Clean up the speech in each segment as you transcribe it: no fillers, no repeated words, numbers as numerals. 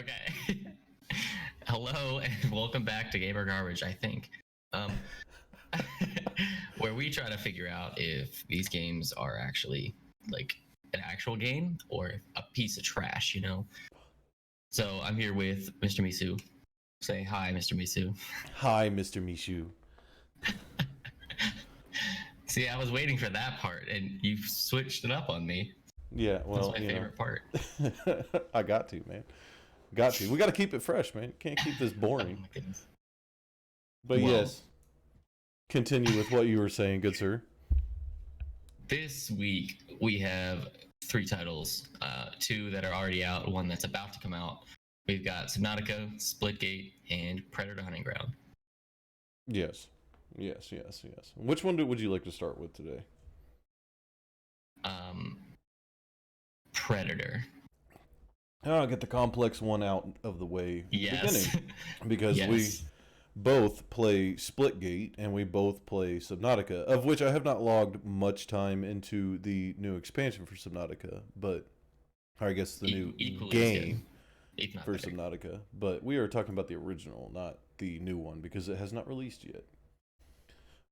Okay. Hello and welcome back to Gamer Garbage, I think. Um, where we try to figure out if these games are actually like an actual game or a piece of trash, you know? So I'm here with Mr. Misu. Say hi, Mr. Misu. Hi, Mr. Mishu. See, I was waiting for that part and you switched it up on me. Yeah, That's well, my favorite part. I got to, man. Got to. We got to keep it fresh, man. Can't keep this Oh boring. my goodness. But Well, yes, continue with what you were saying, good sir. this week we have three titles, two that are already out, one that's about to come out. We've got Subnautica, Splitgate, and Predator Hunting Ground. Yes. Yes. Which one would you like to start with today? Um, Predator. I'll get the complex one out of the way in the beginning. Yes. Because we Yes. both play Splitgate and we both play Subnautica, of which I have not logged much time into the new expansion for Subnautica, but or I guess the new Equally as good, game if not for better. Subnautica. But we are talking about the original, not the new one, because it has not released yet.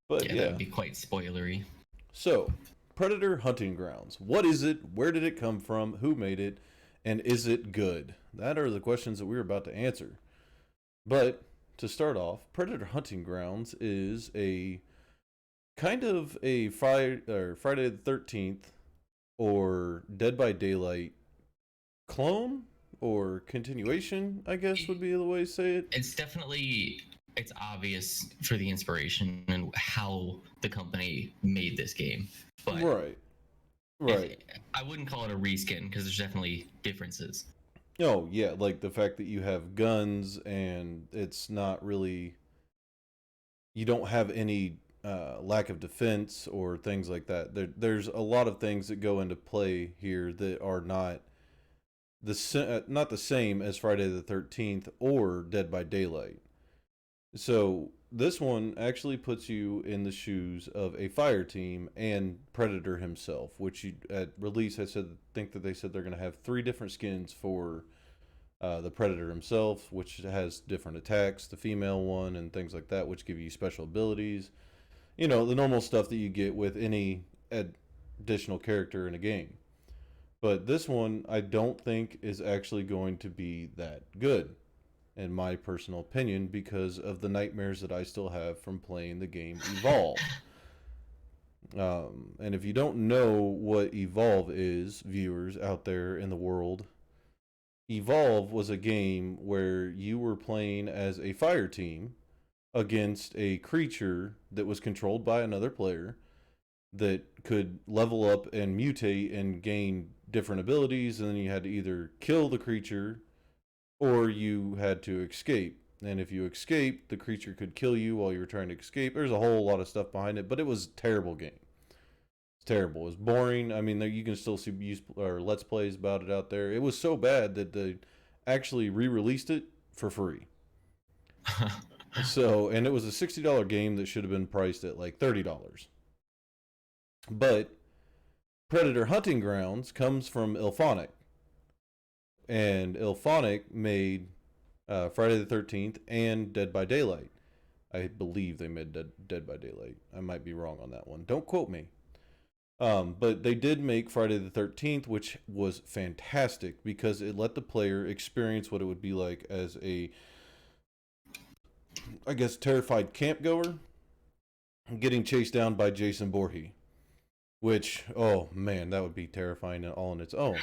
But Yeah, that yeah, would be quite spoilery. so Predator Hunting Grounds. What is it? Where did it come from? Who made it? And is it good? That are the questions that we're about to answer. But to start off, Predator Hunting Grounds is a kind of a Friday the 13th or Dead by Daylight clone or continuation, I guess would be the way to say it. It's definitely it's obvious for the inspiration and how the company made this game, but Right. if, Right. I wouldn't call it a reskin because there's definitely differences. Oh, yeah, like the fact that you have guns and it's not really you don't have any lack of defense or things like that. There's a lot of things that go into play here that are not the same as Friday the 13th or Dead by Daylight. So this one actually puts you in the shoes of a fire team and Predator himself, which you, at release think that they said they're going to have three different skins for the Predator himself, which has different attacks, the female one, and things like that, which give you special abilities. You know, the normal stuff that you get with any additional character in a game. But this one, I don't think is actually going to be that good, in my personal opinion, because of the nightmares that I still have from playing the game Evolve. And if you don't know what Evolve is, viewers out there in the world, Evolve was a game where you were playing as a fire team against a creature that was controlled by another player that could level up and mutate and gain different abilities, and then you had to either kill the creature or you had to escape. And if you escaped, the creature could kill you while you were trying to escape. There's a whole lot of stuff behind it, but it was a terrible game. It's terrible. It was boring. I mean, you can still see let's plays about it out there. It was so bad that they actually re-released it for free. So, and it was a $60 game that should have been priced at like $30. But Predator Hunting Grounds comes from Ilphonic, and Ilphonic made Friday the 13th and Dead by Daylight. I believe they made Dead by Daylight. I might be wrong on that one. Don't quote me. But they did make Friday the 13th, which was fantastic because it let the player experience what it would be like as a, I guess, terrified camp goer getting chased down by Jason Voorhees. Which, oh man, that would be terrifying all on its own.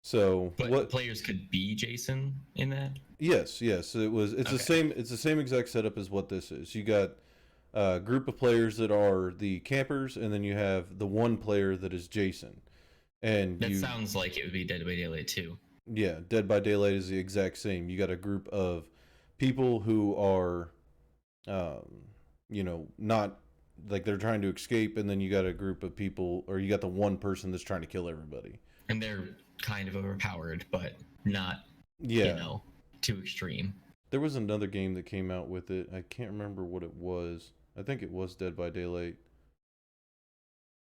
So But what? players could be Jason in that. Yes. It was. It's the Okay. same. It's the same exact setup as what this is. You got a group of players that are the campers, and then you have the one player that is Jason. And That sounds like it would be Dead by Daylight too. yeah, Dead by Daylight is the exact same. You got a group of people who are, um, not like they're trying to escape, and then you got a group of people, or you got the one person that's trying to kill everybody. And they're kind of overpowered, but not, you Yeah, know, too extreme. there was another game that came out with it. I can't remember what it was. I think it was Dead by Daylight.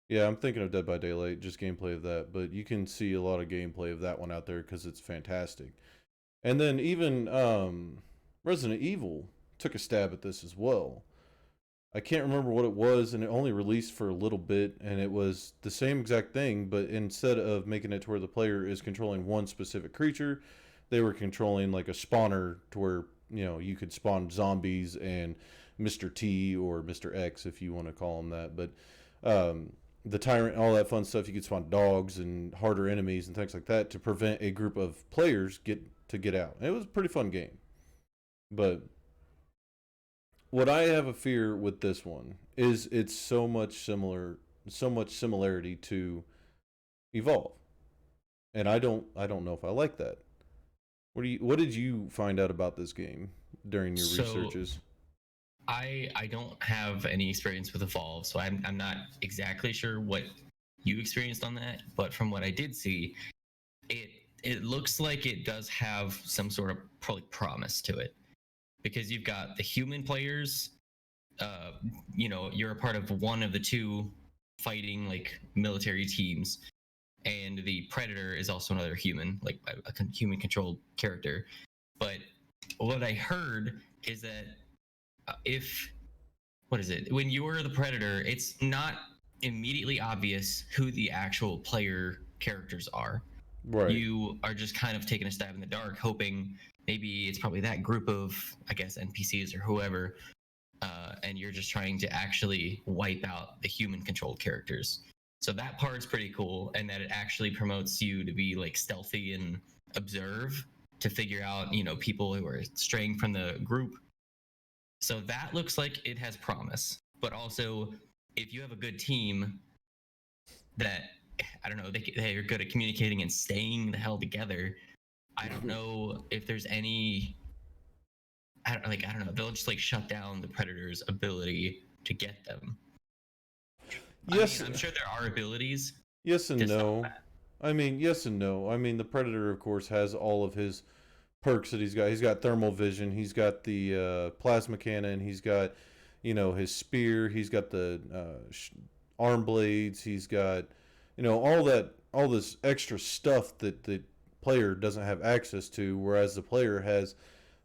Yeah, I'm thinking of Dead by Daylight, just gameplay of that. But you can see a lot of gameplay of that one out there because it's fantastic. And then even Resident Evil took a stab at this as well. I can't remember what it was, and it only released for a little bit, and it was the same exact thing, but instead of making it to where the player is controlling one specific creature, they were controlling like a spawner to where, you could spawn zombies and Mr. T or Mr. X if you want to call him that. But the tyrant, all that fun stuff, you could spawn dogs and harder enemies and things like that to prevent a group of players get out. And it was a pretty fun game. But what I have a fear with this one is it's so much similarity to Evolve, and I don't know if I like that. What did you find out about this game during your researches? I don't have any experience with Evolve, so I'm not exactly sure what you experienced on that. But from what I did see, it it looks like it does have some sort of probably promise to it, because you've got the human players. You're a part of one of the two fighting like military teams, and the predator is also another human, like a human controlled character. But what I heard is that if what is it when you're the predator, it's not immediately obvious who the actual player characters are. Right. You are just kind of taking a stab in the dark, hoping maybe it's probably that group of, I guess, NPCs or whoever, and you're just trying to actually wipe out the human controlled characters. So that part's pretty cool, and that it actually promotes you to be like stealthy and observe to figure out, people who are straying from the group. So that looks like it has promise. But also, if you have a good team that, I don't know, they're good at communicating and staying the hell together, I don't know if there's any, I don't know, they'll just like shut down the predator's ability to get them. Yes. I'm sure there are abilities. Yes and no. I mean, yes and no. I mean, the predator, of course, has all of his perks that he's got. He's got thermal vision. He's got the plasma cannon. He's got, his spear. He's got the arm blades. He's got, all this extra stuff that the player doesn't have access to, whereas the player has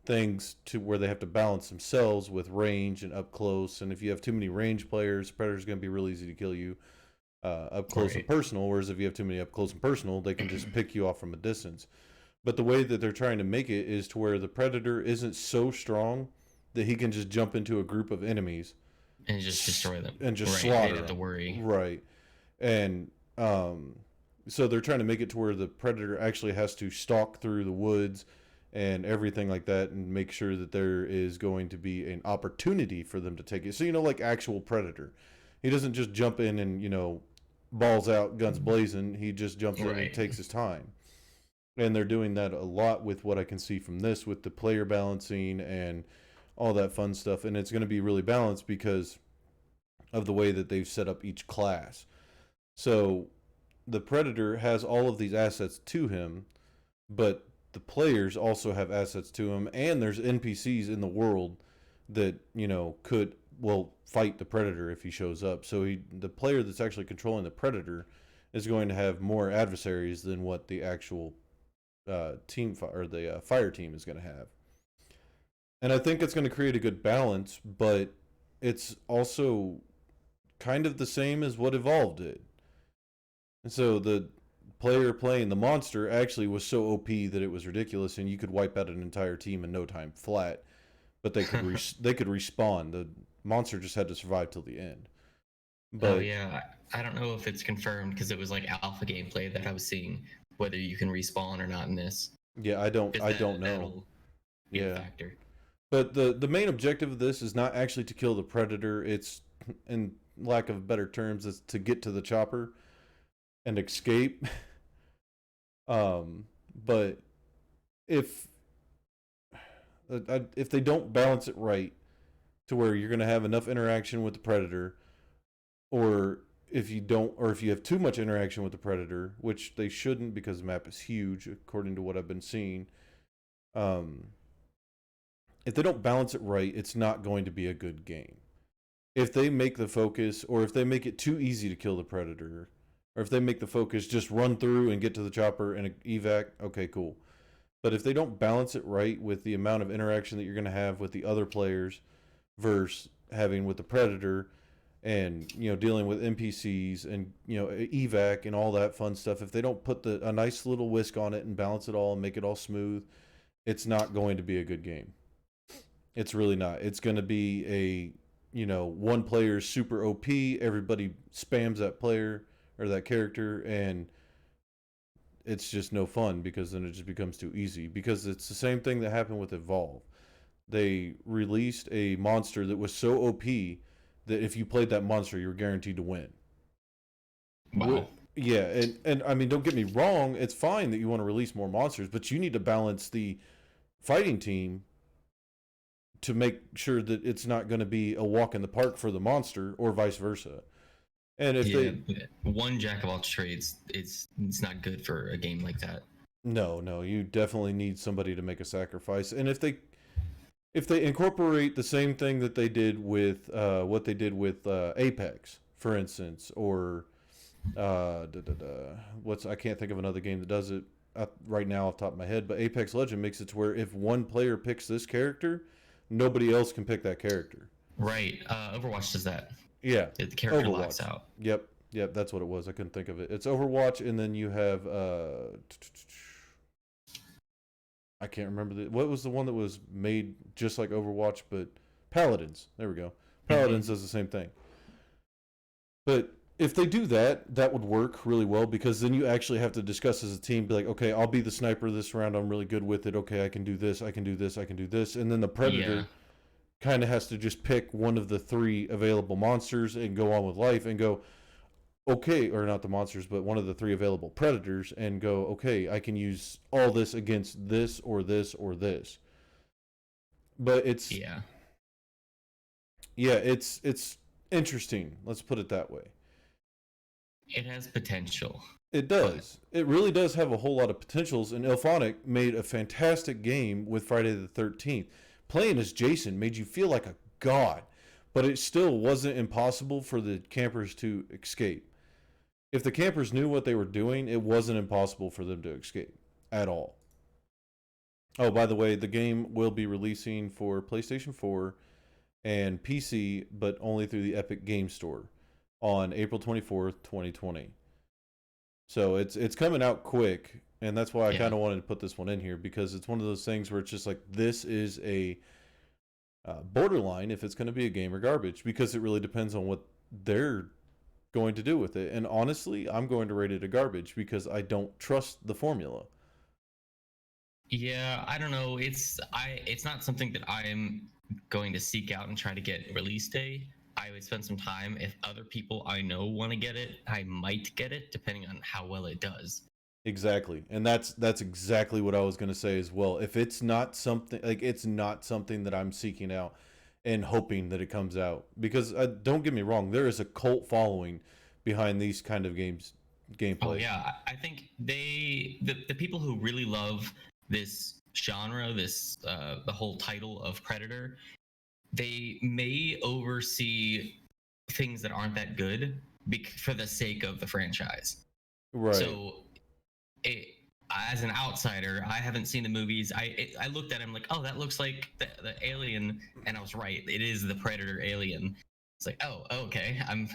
things to where they have to balance themselves with range and up close. And if you have too many range players, predator's going to be real easy to kill you up close and personal. Whereas if you have too many up close and personal, they can just pick you off from a distance. But the way that they're trying to make it is to where the predator isn't so strong that he can just jump into a group of enemies and just destroy them and just slaughter. They don't have to worry. Right. And so they're trying to make it to where the predator actually has to stalk through the woods and everything like that, and make sure that there is going to be an opportunity for them to take it. So, like actual predator. He doesn't just jump in and, balls out, guns blazing. He just jumps in and takes his time. And they're doing that a lot with what I can see from this, with the player balancing and all that fun stuff. And it's going to be really balanced because of the way that they've set up each class. So the predator has all of these assets to him, but the players also have assets to him, and there's NPCs in the world that could fight the predator if he shows up. So the player that's actually controlling the predator is going to have more adversaries than what the actual team or the fire team is going to have. And I think it's going to create a good balance, but it's also kind of the same as what Evolve did. And so the player playing the monster actually was so OP that it was ridiculous, and you could wipe out an entire team in no time flat. But they could they could respawn. The monster just had to survive till the end. But I don't know if it's confirmed, because it was like alpha gameplay that I was seeing, whether you can respawn or not in this. Yeah, I don't know. Be a factor. But the main objective of this is not actually to kill the predator. It's, in lack of better terms, is to get to the chopper and escape. But if they don't balance it right to where you're going to have enough interaction with the predator, or if you have too much interaction with the predator, which they shouldn't because the map is huge according to what I've been seeing, if they don't balance it right, it's not going to be a good game. If they make the focus, or if they make it too easy to kill the predator, or if they make the focus just run through and get to the chopper and evac, okay, cool. But if they don't balance it right with the amount of interaction that you're going to have with the other players versus having with the predator, and dealing with NPCs and evac and all that fun stuff, if they don't put a nice little whisk on it and balance it all and make it all smooth, it's not going to be a good game. It's really not. It's going to be one player is super OP, everybody spams that player or that character, and it's just no fun because then it just becomes too easy. Because it's the same thing that happened with Evolve. They released a monster that was so OP that if you played that monster, you were guaranteed to win. Wow. Yeah, and I mean, don't get me wrong, it's fine that you want to release more monsters, but you need to balance the fighting team to make sure that it's not going to be a walk in the park for the monster or vice versa. And if one jack of all trades, it's not good for a game like that. No, you definitely need somebody to make a sacrifice. And if they incorporate the same thing that they did with what they did with Apex, for instance, or I can't think of another game that does it right now off the top of my head, but Apex Legend makes it to where if one player picks this character, nobody else can pick that character. Right. Overwatch does that. Yeah. The character Overwatch. locks out. Yep, that's what it was. I couldn't think of it. It's Overwatch, and then you have I can't remember what was the one that was made just like Overwatch, but Paladins. There we go. Paladins does the same thing. But if they do that, that would work really well, because then you actually have to discuss as a team, be like, okay, I'll be the sniper this round. I'm really good with it. Okay, I can do this. I can do this. I can do this. And then the predator kind of has to just pick one of the 3 available monsters and go on with life and go, okay, or not the monsters, but one of the 3 available predators, and go, okay, I can use all this against this or this or this. But it's it's interesting. Let's put it that way. It has potential. It does. It really does have a whole lot of potentials, and Ilphonic made a fantastic game with Friday the 13th. Playing as Jason made you feel like a god, but it still wasn't impossible for the campers to escape. If the campers knew what they were doing, it wasn't impossible for them to escape at all. Oh, by the way, the game will be releasing for PlayStation 4 and PC, but only through the Epic Game Store on April 24th, 2020. So it's coming out quick, and that's why I kind of wanted to put this one in here, because it's one of those things where it's just like, this is a borderline if it's going to be a game or garbage, because it really depends on what they're going to do with it. And honestly, I'm going to rate it a garbage because I don't trust the formula. Yeah, I don't know. It's not something that I'm going to seek out and try to get release day. I would spend some time. If other people I know want to get it, I might get it, depending on how well it does. Exactly. And that's exactly what I was going to say as well. If it's not something, like, it's not something that I'm seeking out and hoping that it comes out, because don't get me wrong, there is a cult following behind these kind of gameplay. Oh yeah, I think the people who really love this genre, the whole title of Predator, they may oversee things that aren't that good for the sake of the franchise. Right. So, as an outsider, I haven't seen the movies. I looked at him like, oh, that looks like the alien, and I was right. It is the Predator alien. It's like, oh, okay. I'm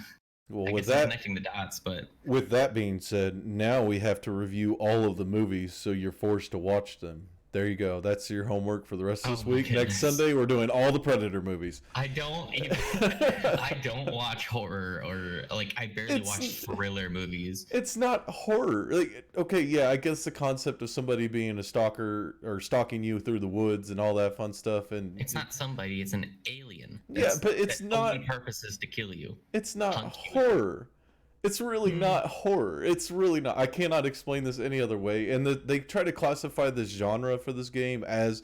connecting the dots, but with that being said, now we have to review all of the movies, so you're forced to watch them. There you go. That's your homework for the rest of this week. Next Sunday, we're doing all the Predator movies. I don't watch horror, or I barely watch thriller movies. It's not horror. Okay, yeah, I guess the concept of somebody being a stalker or stalking you through the woods and all that fun stuff, and it's not somebody; it's an alien. But it's not. Only purpose is to kill you. It's not horror. It's really not horror. It's really not. I cannot explain this any other way. And they try to classify this genre for this game as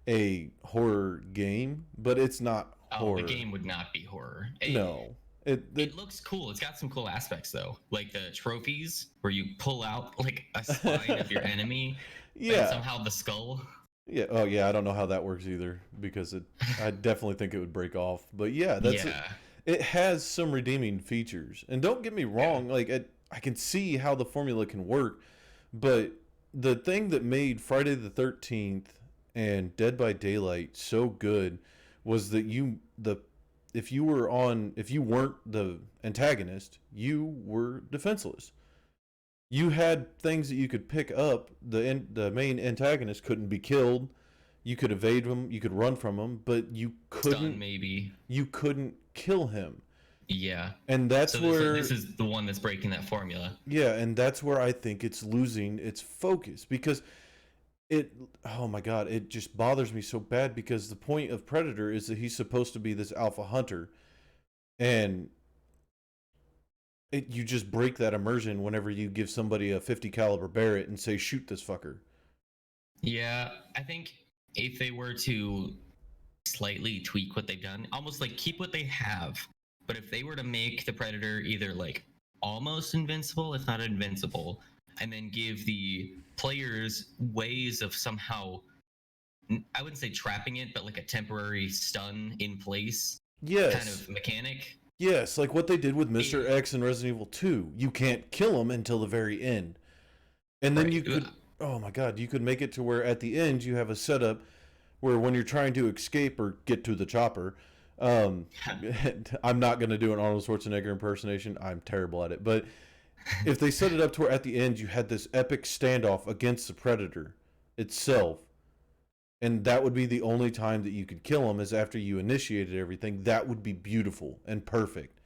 a horror game, but it's not horror. The game would not be horror. No. It looks cool. It's got some cool aspects, though. Like the trophies, where you pull out a spine of your enemy. Yeah. And somehow the skull. Yeah. Oh, yeah. I don't know how that works either, because I definitely think it would break off. But yeah, that's it. It has some redeeming features, and don't get me wrong, I can see how the formula can work, but the thing that made Friday the 13th and Dead by Daylight so good was that if you weren't the antagonist, you were defenseless. You had things that you could pick up. The main antagonist couldn't be killed. You could evade him, you could run from him, but Stun maybe. you couldn't kill him. Yeah. And that's So where this is the one that's breaking that formula. yeah, and that's where I think it's losing its focus because it oh my god, it just bothers me so bad because the point of Predator is that he's supposed to be this alpha hunter, and you just break that immersion whenever you give somebody a 50 caliber Barrett and say shoot this fucker. Yeah, I think if they were to slightly tweak what they've done, almost like keep what they have, but if they were to make the Predator either like almost invincible, if not invincible, and then give the players ways of somehow, I wouldn't say trapping it, but like a temporary stun in place kind Yes. of mechanic. Yes, like what they did with Mr. X in Resident Evil 2. You can't kill him until the very end. And then Right. you could oh my god, you could make it to where at the end you have a setup where when you're trying to escape or get to the chopper, I'm not going to do an Arnold Schwarzenegger impersonation. I'm terrible at it. But if they set it up to where at the end you had this epic standoff against the Predator itself, and that would be the only time that you could kill him is after you initiated everything, that would be beautiful and perfect.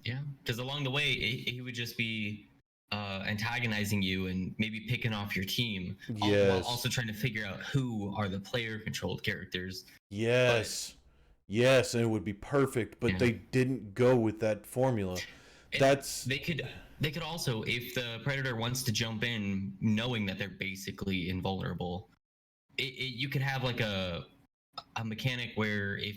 Yeah, because along the way, he would just be antagonizing you and maybe picking off your team, while also trying to figure out who are the player-controlled characters. Yes. Yes, and it would be perfect, but they didn't go with that formula. They could also, if the Predator wants to jump in knowing that they're basically invulnerable, you could have like a mechanic where if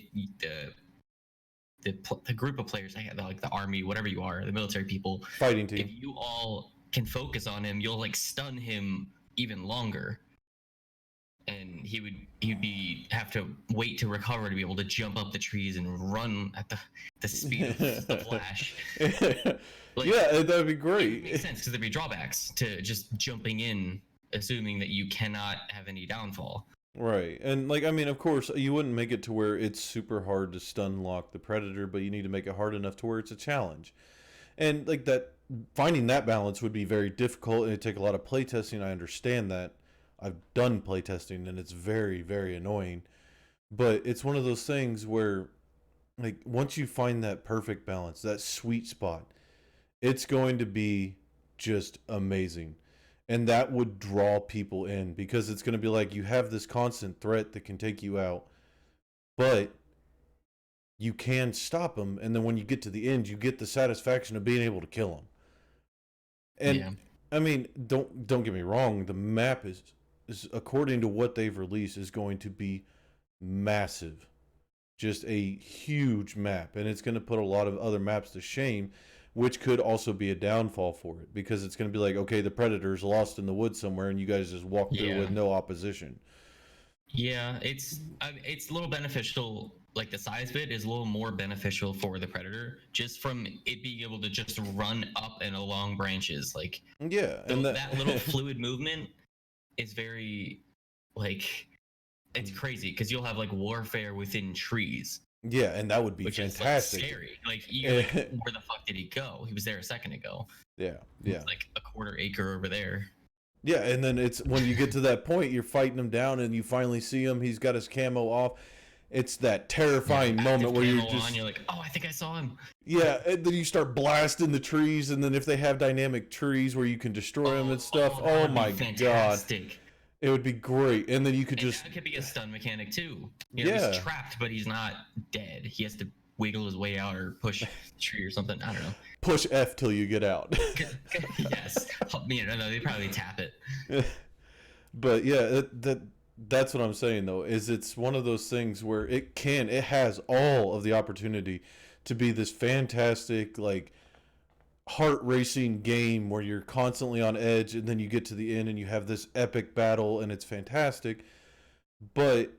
the group of players, like the army, whatever you are, the military people, fighting team, if you all can focus on him, you'll like stun him even longer, and he'd have to wait to recover to be able to jump up the trees and run at the speed of the Flash. Like, yeah, that'd be great. It makes sense because there'd be drawbacks to just jumping in, assuming that you cannot have any downfall. Right. And like I mean, of course, you wouldn't make it to where it's super hard to stun lock the Predator, but you need to make it hard enough to where it's a challenge. And like that finding that balance would be very difficult and it'd take a lot of playtesting. I understand that. I've done playtesting and it's very, very annoying. But it's one of those things where like once you find that perfect balance, that sweet spot, it's going to be just amazing. And that would draw people in because it's going to be like you have this constant threat that can take you out, but you can stop them. And then when you get to the end, you get the satisfaction of being able to kill them. And I mean, don't get me wrong. The map is according to what they've released is going to be massive, just a huge map, and it's going to put a lot of other maps to shame, which could also be a downfall for it because it's going to be like, okay, the Predator's lost in the woods somewhere, and you guys just walk through with no opposition. Yeah, it's a little beneficial. Like the size of it is a little more beneficial for the Predator, just from it being able to just run up and along branches. Like and that little fluid movement is very like it's crazy because you'll have like warfare within trees. Yeah, and that would be fantastic. Is, like, scary. Like, like where the fuck did he go? He was there a second ago. Yeah. It's like a quarter acre over there. Yeah, and then it's when you get to that point, you're fighting him down, and you finally see him. He's got his camo off. It's that terrifying moment where you're just you're like, oh, I think I saw him. Yeah, and then you start blasting the trees, and then if they have dynamic trees where you can destroy them and stuff, oh my god, it would be great. And then you could that could be a stun mechanic too. You know, he's trapped, but he's not dead. He has to wiggle his way out or push the tree or something. I don't know. Push F till you get out. Yes, you know, they probably tap it. But yeah, that's what I'm saying though. Is it's one of those things where it has all of the opportunity to be this fantastic, like heart racing game where you're constantly on edge, and then you get to the end and you have this epic battle, and it's fantastic. But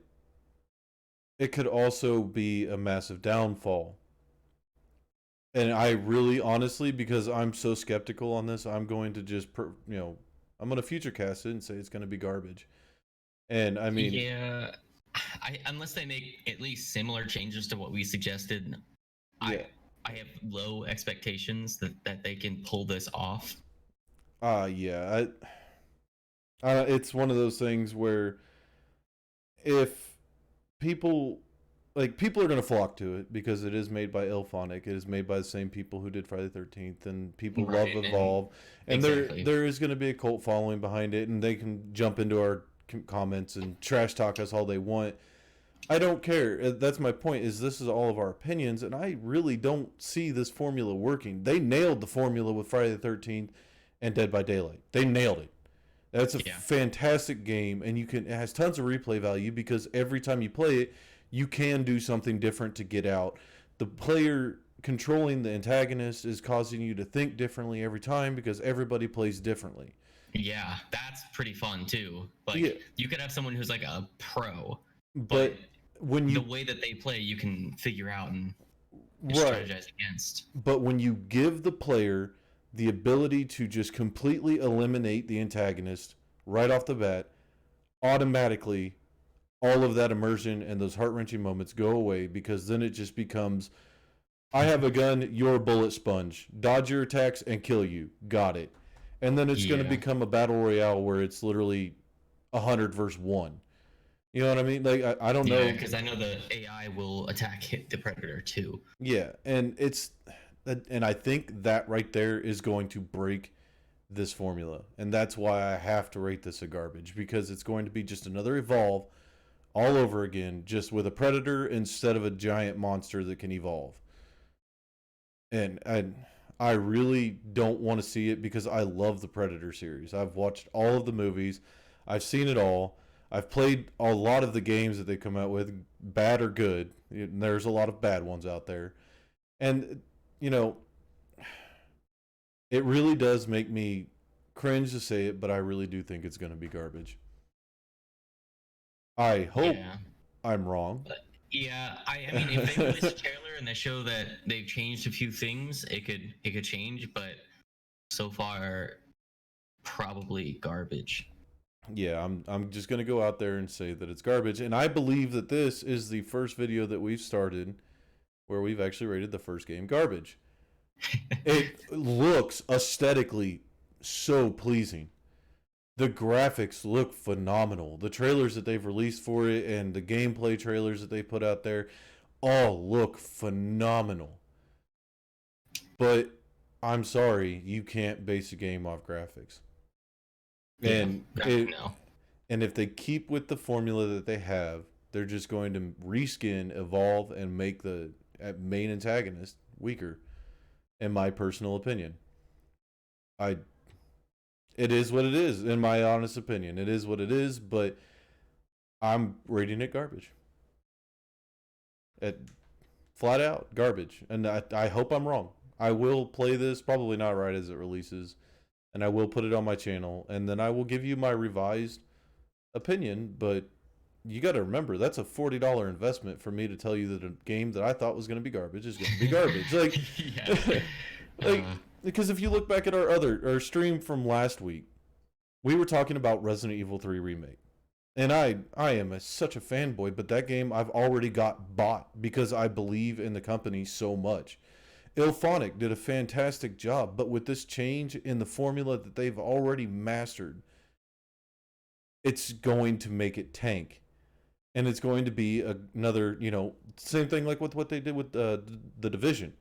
it could also be a massive downfall. And I really, honestly, because I'm so skeptical on this, I'm going to just, I'm gonna future cast it and say it's gonna be garbage. And I mean, Yeah, unless they make at least similar changes to what we suggested, yeah, I have low expectations that they can pull this off. yeah, it's one of those things where if people people are going to flock to it because it is made by Ilphonic. It is made by the same people who did Friday the 13th, and people love Right, and Evolve. And exactly. there is going to be a cult following behind it, and they can jump into our comments and trash talk us all they want. I don't care. That's my point. Is this is all of our opinions, and I really don't see this formula working. They nailed the formula with Friday the 13th and Dead by Daylight. They nailed it. That's a Yeah. fantastic game, and it has tons of replay value because every time you play it, you can do something different to get out. The player controlling the antagonist is causing you to think differently every time because everybody plays differently. Yeah, that's pretty fun too. Yeah, Like you could have someone who's like a pro, but but when the you way that they play, you can figure out and right, strategize against. but when you give the player the ability to just completely eliminate the antagonist right off the bat, automatically all of that immersion and those heart wrenching moments go away because then it just becomes I have a gun, you're a bullet sponge. Dodge your attacks and kill you. Got it. And then it's going to Yeah. become a battle royale where it's literally 100 versus 1. You know what I mean? Like, I don't Yeah, know. because I know the AI will hit the predator too. Yeah. And I think that right there is going to break this formula. And that's why I have to rate this a garbage because it's going to be just another evolve all over again, just with a predator instead of a giant monster that can evolve. And I really don't want to see it because I love the Predator series. I've watched all of the movies. I've seen it all. I've played a lot of the games that they come out with, bad or good. There's a lot of bad ones out there. And you know, it really does make me cringe to say it, but I really do think it's going to be garbage. I hope Yeah. I'm wrong. But yeah, I mean, if they release a trailer and they show that they've changed a few things, it could change. But so far, probably garbage. Yeah, I'm just gonna go out there and say that it's garbage, and I believe that this is the first video that we've started where we've actually rated the first game garbage. It looks aesthetically so pleasing. The graphics look phenomenal. The trailers that they've released for it and the gameplay trailers that they put out there all look phenomenal. But I'm sorry, you can't base a game off graphics. Yeah, And no. and if they keep with the formula that they have, they're just going to reskin, evolve, and make the main antagonist weaker. In my personal opinion, I it is what it is. In my honest opinion, it is what it is. But I'm rating it garbage. It flat out garbage, and I hope I'm wrong. I will play this probably not right as it releases, and I will put it on my channel, and then I will give you my revised opinion. But you got to remember that's a $40 investment for me to tell you that a game that I thought was going to be garbage is going to be garbage. Like, Yeah. like Uh, because if you look back at our stream from last week, we were talking about Resident Evil 3 remake. And I am such a fanboy, but that game I've already got bought because I believe in the company so much. Ilphonic did a fantastic job, but with this change in the formula that they've already mastered, it's going to make it tank. And it's going to be another, same thing like with what they did with the Division.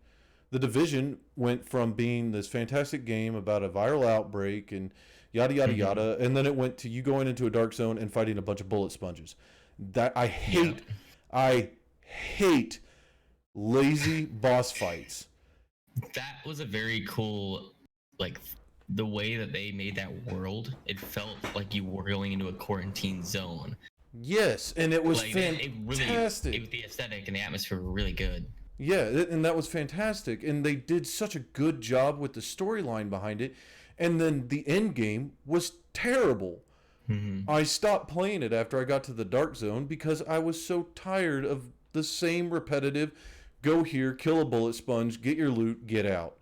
The Division went from being this fantastic game about a viral outbreak and yada yada mhm. yada, and then it went to you going into a dark zone and fighting a bunch of bullet sponges. That Yeah. I hate lazy boss fights. That was a very cool, like the way that they made that world. It felt like you were going into a quarantine zone. Yes, and it was Like it really, fantastic. the aesthetic and the atmosphere were really good. Yeah, and that was fantastic. And they did such a good job with the storyline behind it. And then the end game was terrible. Hmm. I stopped playing it after I got to the dark zone because I was so tired of the same repetitive go here, kill a bullet sponge, get your loot, get out.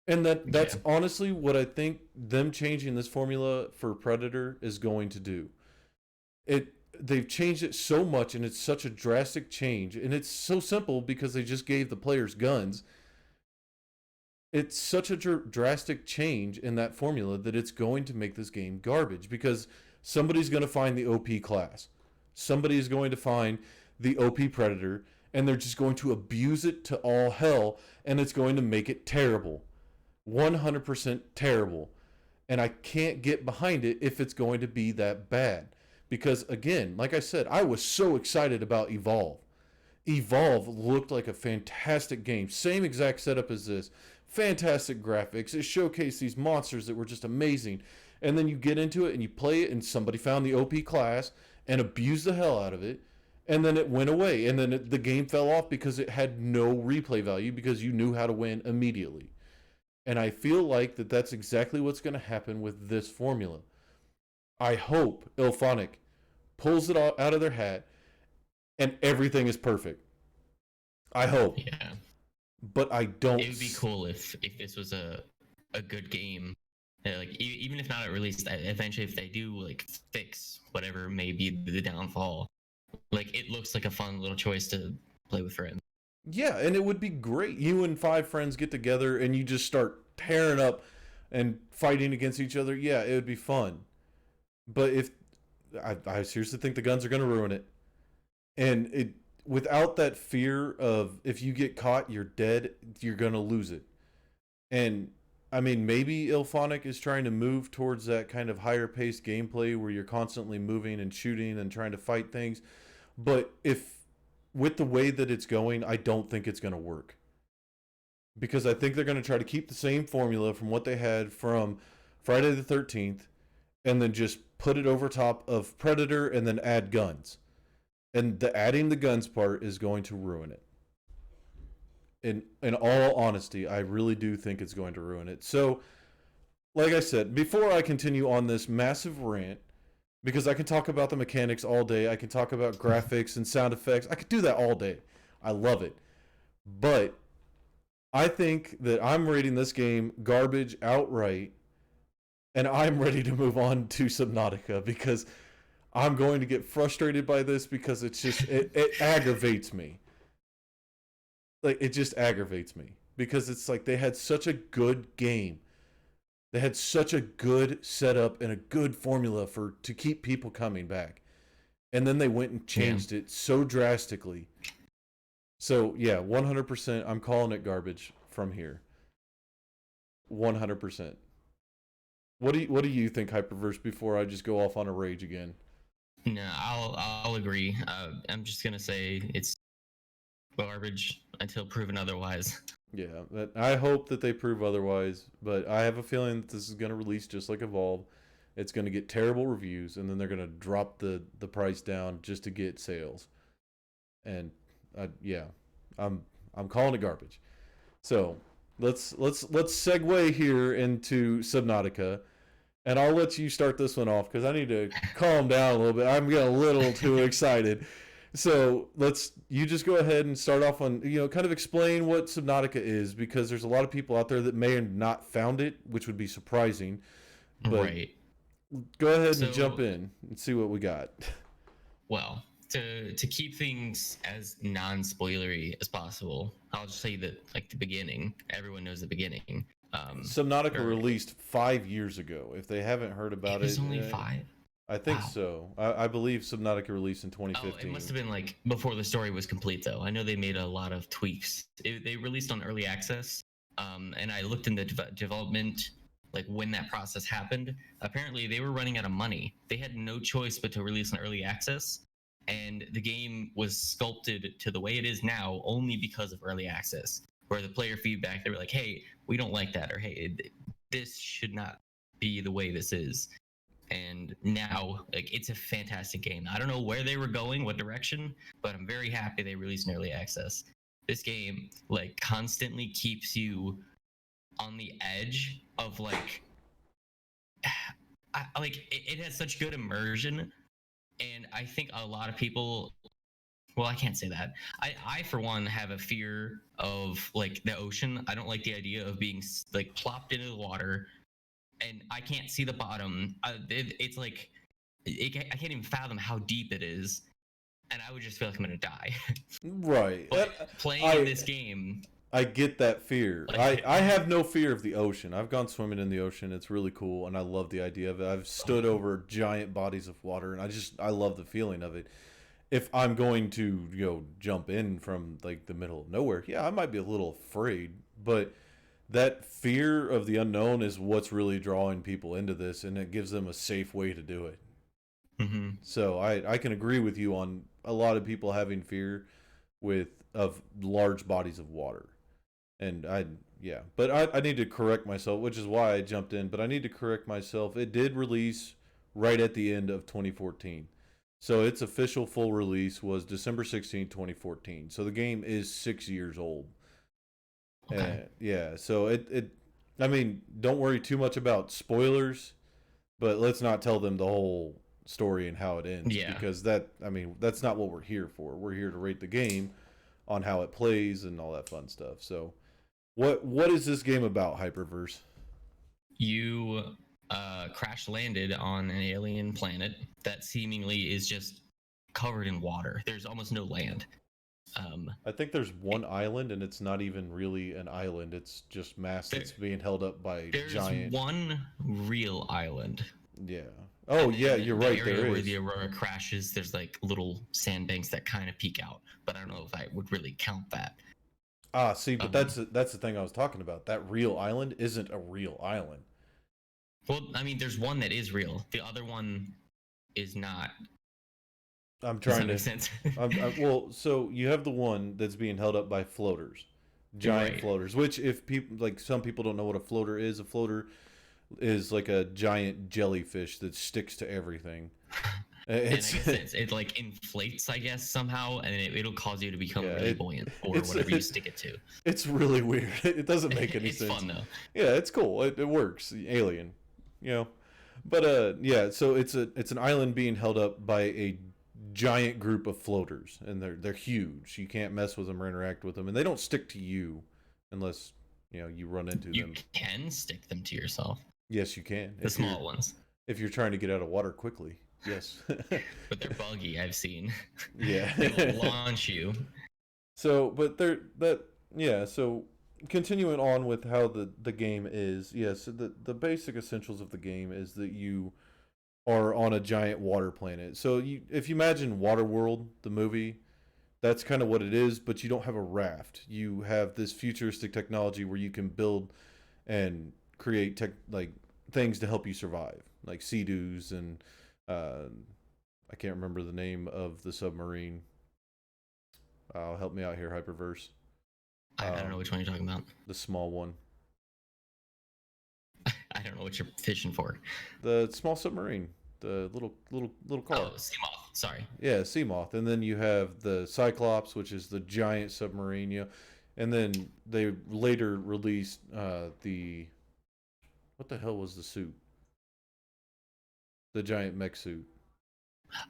And that's Yeah. honestly what I think them changing this formula for Predator is going to do. It they've changed it so much and it's such a drastic change and it's so simple because they just gave the players guns. It's such a drastic change in that formula that it's going to make this game garbage because somebody's going to find the OP class. Somebody is going to find the OP Predator and they're just going to abuse it to all hell and it's going to make it terrible. 100% terrible. And I can't get behind it if it's going to be that bad. Because again, like I said, I was so excited about Evolve. Evolve looked like a fantastic game. Same exact setup as this. Fantastic graphics. It showcased these monsters that were just amazing. And then you get into it and you play it, and somebody found the OP class and abused the hell out of it. And then it went away. And then the game fell off because it had no replay value because you knew how to win immediately. And I feel like that's exactly what's going to happen with this formula. I hope Ilphonic pulls it all out of their hat and everything is perfect. I hope. Yeah. But I don't. It would be cool if this was a good game. Like even if not at release, eventually if they do like fix whatever may be the downfall, like it looks like a fun little choice to play with friends. Yeah, and it would be great. You and 5 friends get together and you just start tearing up and fighting against each other. Yeah, it would be fun. But if I seriously think the guns are going to ruin it, and it without that fear of if you get caught, you're dead. You're going to lose it. And I mean, maybe Ilphonic is trying to move towards that kind of higher paced gameplay where you're constantly moving and shooting and trying to fight things. But if with the way that it's going, I don't think it's going to work. Because I think they're going to try to keep the same formula from what they had from Friday the 13th and then just put it over top of Predator and then add guns. And the adding the guns part is going to ruin it. In all honesty, I really do think it's going to ruin it. So, like I said, before I continue on this massive rant, because I can talk about the mechanics all day, I can talk about graphics and sound effects. I could do that all day. I love it. But I think that I'm rating this game garbage outright, and I'm ready to move on to Subnautica because I'm going to get frustrated by this because it's just it aggravates me. Like it just aggravates me because it's like they had such a good game. They had such a good setup and a good formula for to keep people coming back. And then they went and changed it so drastically. So, yeah, 100% I'm calling it garbage from here. 100%. What do you think, Hyperverse, before I just go off on a rage again? No, I'll agree. I'm just gonna say it's garbage until proven otherwise. Yeah, I hope that they prove otherwise, but I have a feeling that this is going to release just like Evolve. It's going to get terrible reviews, and then they're going to drop the price down just to get sales. And yeah, I'm calling it garbage. So let's segue here into Subnautica, and I'll let you start this one off because I need to calm down a little bit. I'm getting a little too excited. So you just go ahead and start off on, kind of explain what Subnautica is because there's a lot of people out there that may have not found it, which would be surprising. But right. Go ahead and jump in and see what we got. Well, to keep things as non-spoilery as possible, I'll just say that like the beginning, everyone knows the beginning. Subnautica released 5 years ago. If they haven't heard about it, was only 5. I think so. I believe Subnautica released in 2015. Oh, it must have been like before the story was complete, though. I know they made a lot of tweaks. They released on early access, and I looked in the development, like when that process happened. Apparently, they were running out of money. They had no choice but to release on early access, and the game was sculpted to the way it is now only because of early access. Where the player feedback, they were like, "Hey, we don't like that," or "Hey, this should not be the way this is." And now, like, it's a fantastic game. I don't know where they were going, what direction, but I'm very happy they released an early access. This game, like, constantly keeps you on the edge of, like, it has such good immersion, and I think a lot of people Well, I can't say that. I for one have a fear of like the ocean. I don't like the idea of being like plopped into the water and I can't see the bottom. It's like I can't even fathom how deep it is, and I would just feel like I'm gonna die. Right. But playing in I this game, I get that fear. like, I have no fear of the ocean. I've gone swimming in the ocean. It's really cool, and I love the idea of it. I've stood over giant bodies of water, and I love the feeling of it. If I'm going to jump in from like the middle of nowhere, yeah, I might be a little afraid, but that fear of the unknown is what's really drawing people into this, and it gives them a safe way to do it. mhm. So I can agree with you on a lot of people having fear of large bodies of water. And yeah, but I need to correct myself, which is why I jumped in. But I need to correct myself. It did release right at the end of 2014. So its official full release was December 16th, 2014. So the game is 6 years old. Okay. Yeah, so I mean, don't worry too much about spoilers, but let's not tell them the whole story and how it ends Yeah. because I mean, that's not what we're here for. We're here to rate the game on how it plays and all that fun stuff. So, what is this game about, Hyperverse? You crash landed on an alien planet that seemingly is just covered in water. There's almost no land. I think there's one island, and it's not even really an island. It's just mass There, that's being held up by there's giant. one real island. Yeah. Oh, And yeah. then You're the right. area There where is. the aurora crashes, there's like little sandbanks that kind of peek out, but I don't know if I would really count that. Ah, see, but Um, that's the thing I was talking about. That real island isn't a real island. well, I mean, there's one that is real. The other one is not. I'm Does that trying make to. sense? Well, so you have the one that's being held up by floaters, giant Right. floaters. Which, if people like some people don't know what a floater is like a giant jellyfish that sticks to everything. And I It's guess it like inflates, I guess, somehow, and it'll cause you to become yeah, really buoyant or it's whatever you stick it to. it's really weird. It doesn't make any It's sense. fun though. Yeah, it's cool. It works. Alien, you know. But yeah. So it's an island being held up by a giant group of floaters, and they're huge. You can't mess with them or interact with them, and they don't stick to you unless you run into You them. can stick them to yourself, Yes, you can the small ones, if you're trying to get out of water quickly. Yes. but they're buggy. I've seen. Yeah. They will launch you. So, but yeah. So, continuing on with how the game is, yes, the basic essentials of the game is that you are on a giant water planet. So, if you imagine Waterworld, the movie, that's kind of what it is, but you don't have a raft. You have this futuristic technology where you can build and create like things to help you survive, like sea-doos and uh, I can't remember the name of the submarine. Help me out here, Hyperverse. I don't know which one you're talking about. The small one, I don't know what you're fishing for. the small submarine, the little car. Oh, sea moth. Sorry. Yeah, Seamoth, and then you have the Cyclops, which is the giant submarine. And then they later released the what the hell was the suit? The giant mech suit.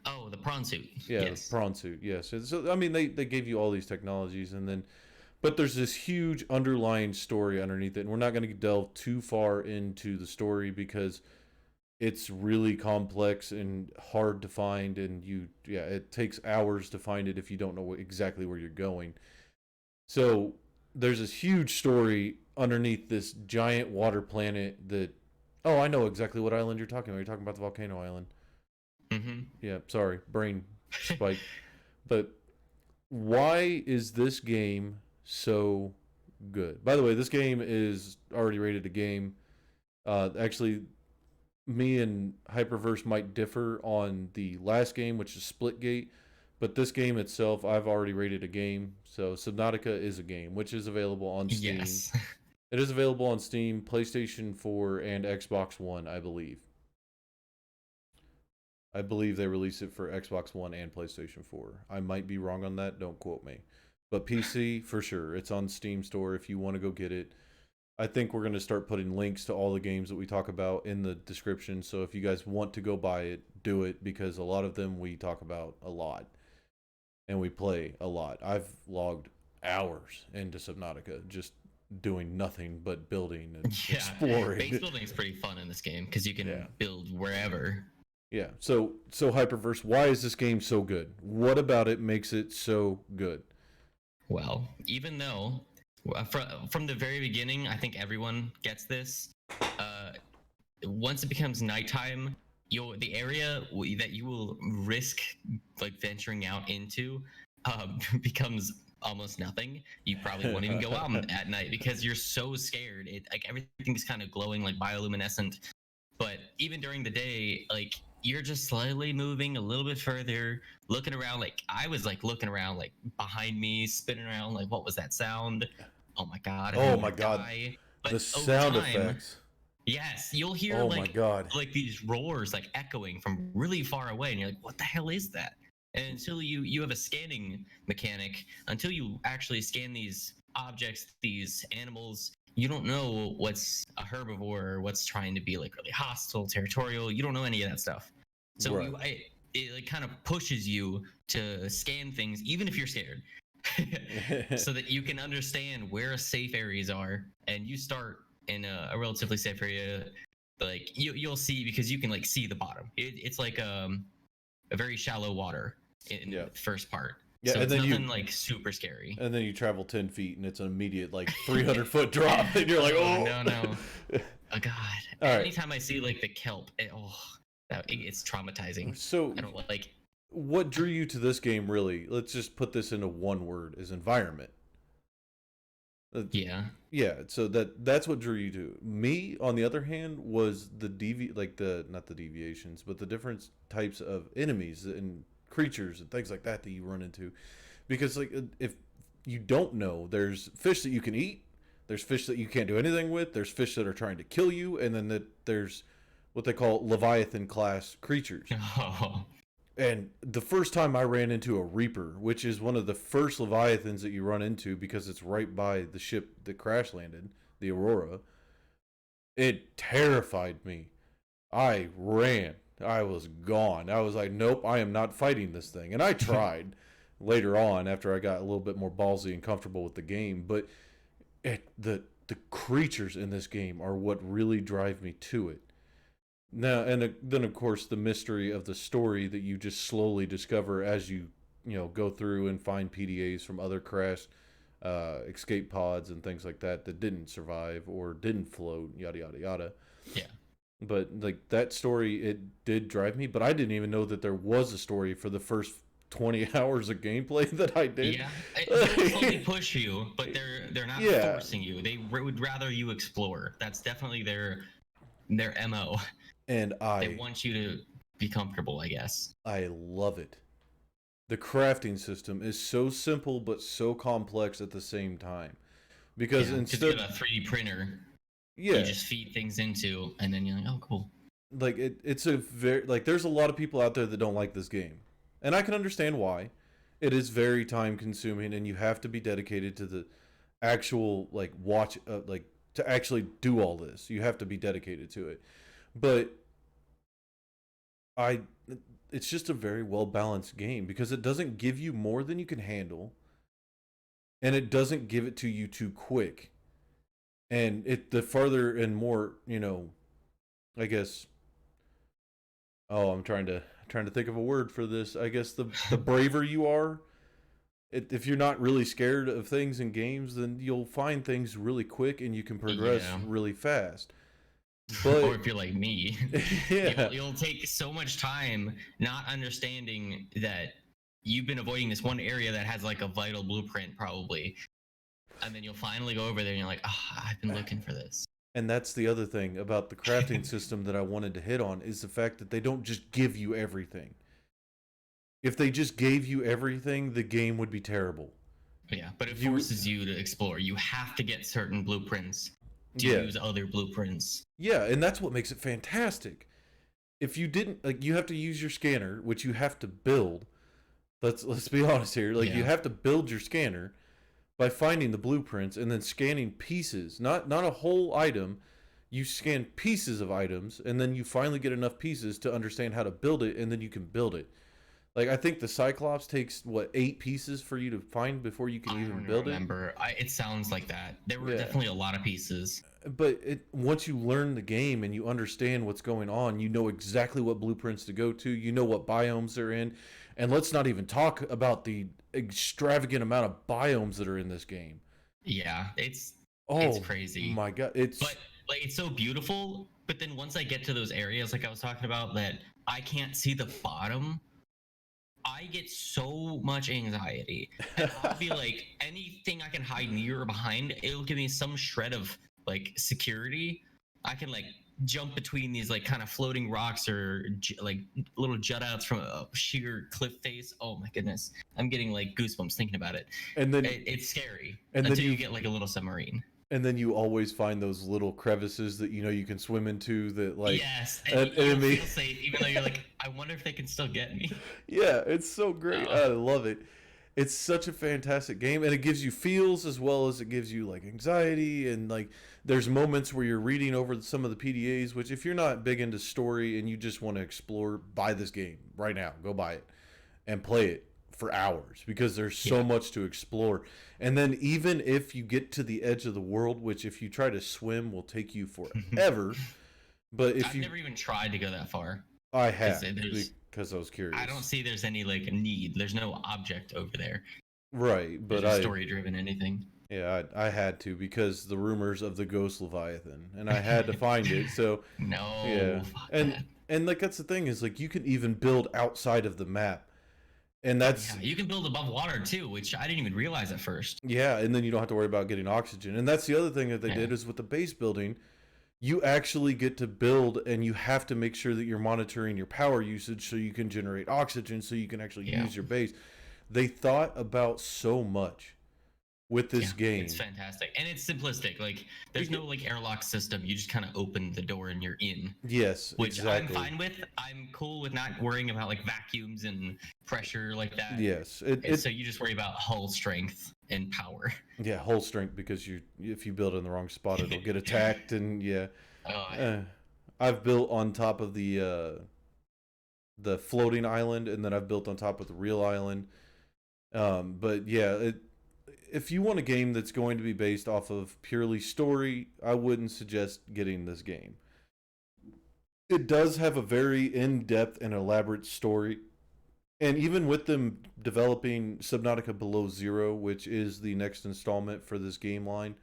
Oh, the prawn suit. Yeah, Yes. the prawn suit. Yes. And so I mean, they gave you all these technologies, and then but there's this huge underlying story underneath it, and we're not going to delve too far into the story because it's really complex and hard to find, and it takes hours to find it if you don't know exactly where you're going. So there's this huge story underneath this giant water planet that. Oh, I know exactly what island you're talking about. You're talking about the volcano island. Mm-hmm. Yeah, sorry, brain spike. But why is this game so good? By the way, this game is already rated a game. Actually, me and Hyperverse might differ on the last game, which is Splitgate, but this game itself, I've already rated a game. So Subnautica is a game, which is available on Steam. Yes. It is available on Steam, PlayStation 4, and Xbox One, I believe. I believe they release it for Xbox One and PlayStation 4. I might be wrong on that. Don't quote me. But PC, for sure. It's on Steam Store if you want to go get it. I think we're going to start putting links to all the games that we talk about in the description. So if you guys want to go buy it, do it because a lot of them we talk about a lot. and we play a lot. I've logged hours into Subnautica just doing nothing but building and Yeah, exploring. base building is pretty fun in this game because you can build wherever. Yeah. So Hyperverse, why is this game so good? What about it makes it so good? Well, even though from the very beginning, I think everyone gets this. Once it becomes nighttime, the area that you will risk like venturing out into becomes almost nothing. You probably won't even go out at night because you're so scared. Like everything's kind of glowing like bioluminescent. But even during the day, like you're just slowly moving a little bit further, looking around. Like I was like looking around, like behind me, spinning around. Like what was that sound? Oh my god! Oh my god! But the sound effects. Yes, you'll hear oh my god. like these roars like echoing from really far away, and you're like, "What the hell is that?" And until you have a scanning mechanic, until you actually scan these objects, these animals, you don't know what's a herbivore or what's trying to be like really hostile, territorial. You don't know any of that stuff. So it like kind of pushes you to scan things, even if you're scared, so that you can understand where safe areas are, and you start in a relatively safe area. Like you'll see, because you can like see the bottom. It's like a very shallow water in the first part. Yeah, so and it's then nothing like super scary. And then you travel 10 feet and it's an immediate like 300-foot drop, and you're like, oh no. Oh god. Anytime I see like the kelp, it's traumatizing. So I don't like. What drew you to this game, really? Let's just put this into one word: is environment. Yeah. So that's what drew you to. Me, on the other hand, was the not the deviations, but the different types of enemies and creatures and things like that you run into. Because like if you don't know, there's fish that you can eat, there's fish that you can't do anything with, there's fish that are trying to kill you, and then there's what they call Leviathan class creatures. Oh. And the first time I ran into a Reaper, which is one of the first Leviathans that you run into because it's right by the ship that crash landed, the Aurora, it terrified me. I ran. I was gone. I was like, nope, I am not fighting this thing. And I tried later on after I got a little bit more ballsy and comfortable with the game. But the creatures in this game are what really drive me to it. Now, and then of course the mystery of the story that you just slowly discover as you go through and find PDAs from other crashed escape pods and things like that didn't survive or didn't float, yada yada yada. Yeah. But like that story, it did drive me. But I didn't even know that there was a story for the first 20 hours of gameplay that I did. Yeah, they slowly push you, but they're not forcing you. They would rather you explore. That's definitely their MO. And they want you to be comfortable, I guess. I love it. The crafting system is so simple but so complex at the same time. Because instead of a 3D printer, you just feed things into, and then you're like, oh, cool. Like it's a very there's a lot of people out there that don't like this game, and I can understand why. It is very time consuming, and you have to be dedicated to the actual to actually do all this. You have to be dedicated to it. But it's just a very well balanced game because it doesn't give you more than you can handle, and it doesn't give it to you too quick. And the farther and more, I guess. Oh, I'm trying to think of a word for this. I guess the braver you are, if you're not really scared of things in games, then you'll find things really quick and you can progress really fast. But, or if you're like me, you'll take so much time not understanding that you've been avoiding this one area that has like a vital blueprint probably, and then you'll finally go over there and you're like, I've been looking for this. And that's the other thing about the crafting system that I wanted to hit on is the fact that they don't just give you everything. If they just gave you everything, the game would be terrible. Yeah, but it forces you to explore. You have to get certain blueprints to use other blueprints. Yeah, and that's what makes it fantastic. If you didn't, you have to use your scanner, which you have to build. Let's be honest here. You have to build your scanner by finding the blueprints and then scanning pieces, not a whole item. You scan pieces of items, and then you finally get enough pieces to understand how to build it, and then you can build it. Like I think the Cyclops takes what 8 pieces for you to find before you can I even don't build it. remember. It sounds like that. There were Yeah. definitely a lot of pieces. But once you learn the game and you understand what's going on, you know exactly what blueprints to go to. You know what biomes they're in, and let's not even talk about the extravagant amount of biomes that are in this game. Yeah, it's Oh crazy. my god, But like it's so beautiful, but then once I get to those areas like I was talking about that I can't see the bottom, I get so much anxiety. And I'll be like anything I can hide near or behind, it'll give me some shred of like security. I can like jump between these like kind of floating rocks or like little jut outs from a sheer cliff face. Oh my goodness. I'm getting like goosebumps thinking about it. and then It's scary and then until you you get like a little submarine. and then you always find those little crevices that you know you can swim into that like Yes, and an you don't enemy. feel safe, even though you're like, I wonder if they can still get me. Yeah, it's so great. Oh, I love it. It's such a fantastic game, and it gives you feels as well as it gives you like anxiety, and like there's moments where you're reading over some of the PDAs. Which, if you're not big into story and you just want to explore, buy this game right now. Go buy it and play it for hours because there's so yeah. much to explore. And then even if you get to the edge of the world, which if you try to swim will take you forever, but if I've you, never even tried to go that far I because have because I was I don't curious. see there's any like need. There's no object over there. Right, There's but just story driven anything. yeah, I had to because the rumors of the ghost Leviathan, and I had to find it. So yeah, No, fuck and that. and like that's the thing is like you can even build outside of the map, and Oh yeah, that's you can build above water too, which I didn't even realize at first. yeah, and then you don't have to worry about getting oxygen, and that's the other thing that they Yeah, did is with the base building, you actually get to build, and you have to make sure that you're monitoring your power usage so you can generate oxygen so you can actually yeah. use your base. They thought about so much with this Yeah, it's game. fantastic and it's simplistic. Like, there's no like airlock system. You just kind of open the door and you're in, Yes, which I'm exactly. fine with. I'm cool with not worrying about like vacuums and pressure like that. Yes, And so you just worry about hull strength and power. yeah, hull strength because you if you build in the wrong spot, it'll get attacked, and yeah, Oh yeah. uh, I've built on top of the floating island, and then I've built on top of the real island. But yeah, if you want a game that's going to be based off of purely story, I wouldn't suggest getting this game. It does have a very in-depth and elaborate story. And even with them developing Subnautica Below Zero, which is the next installment for this game line,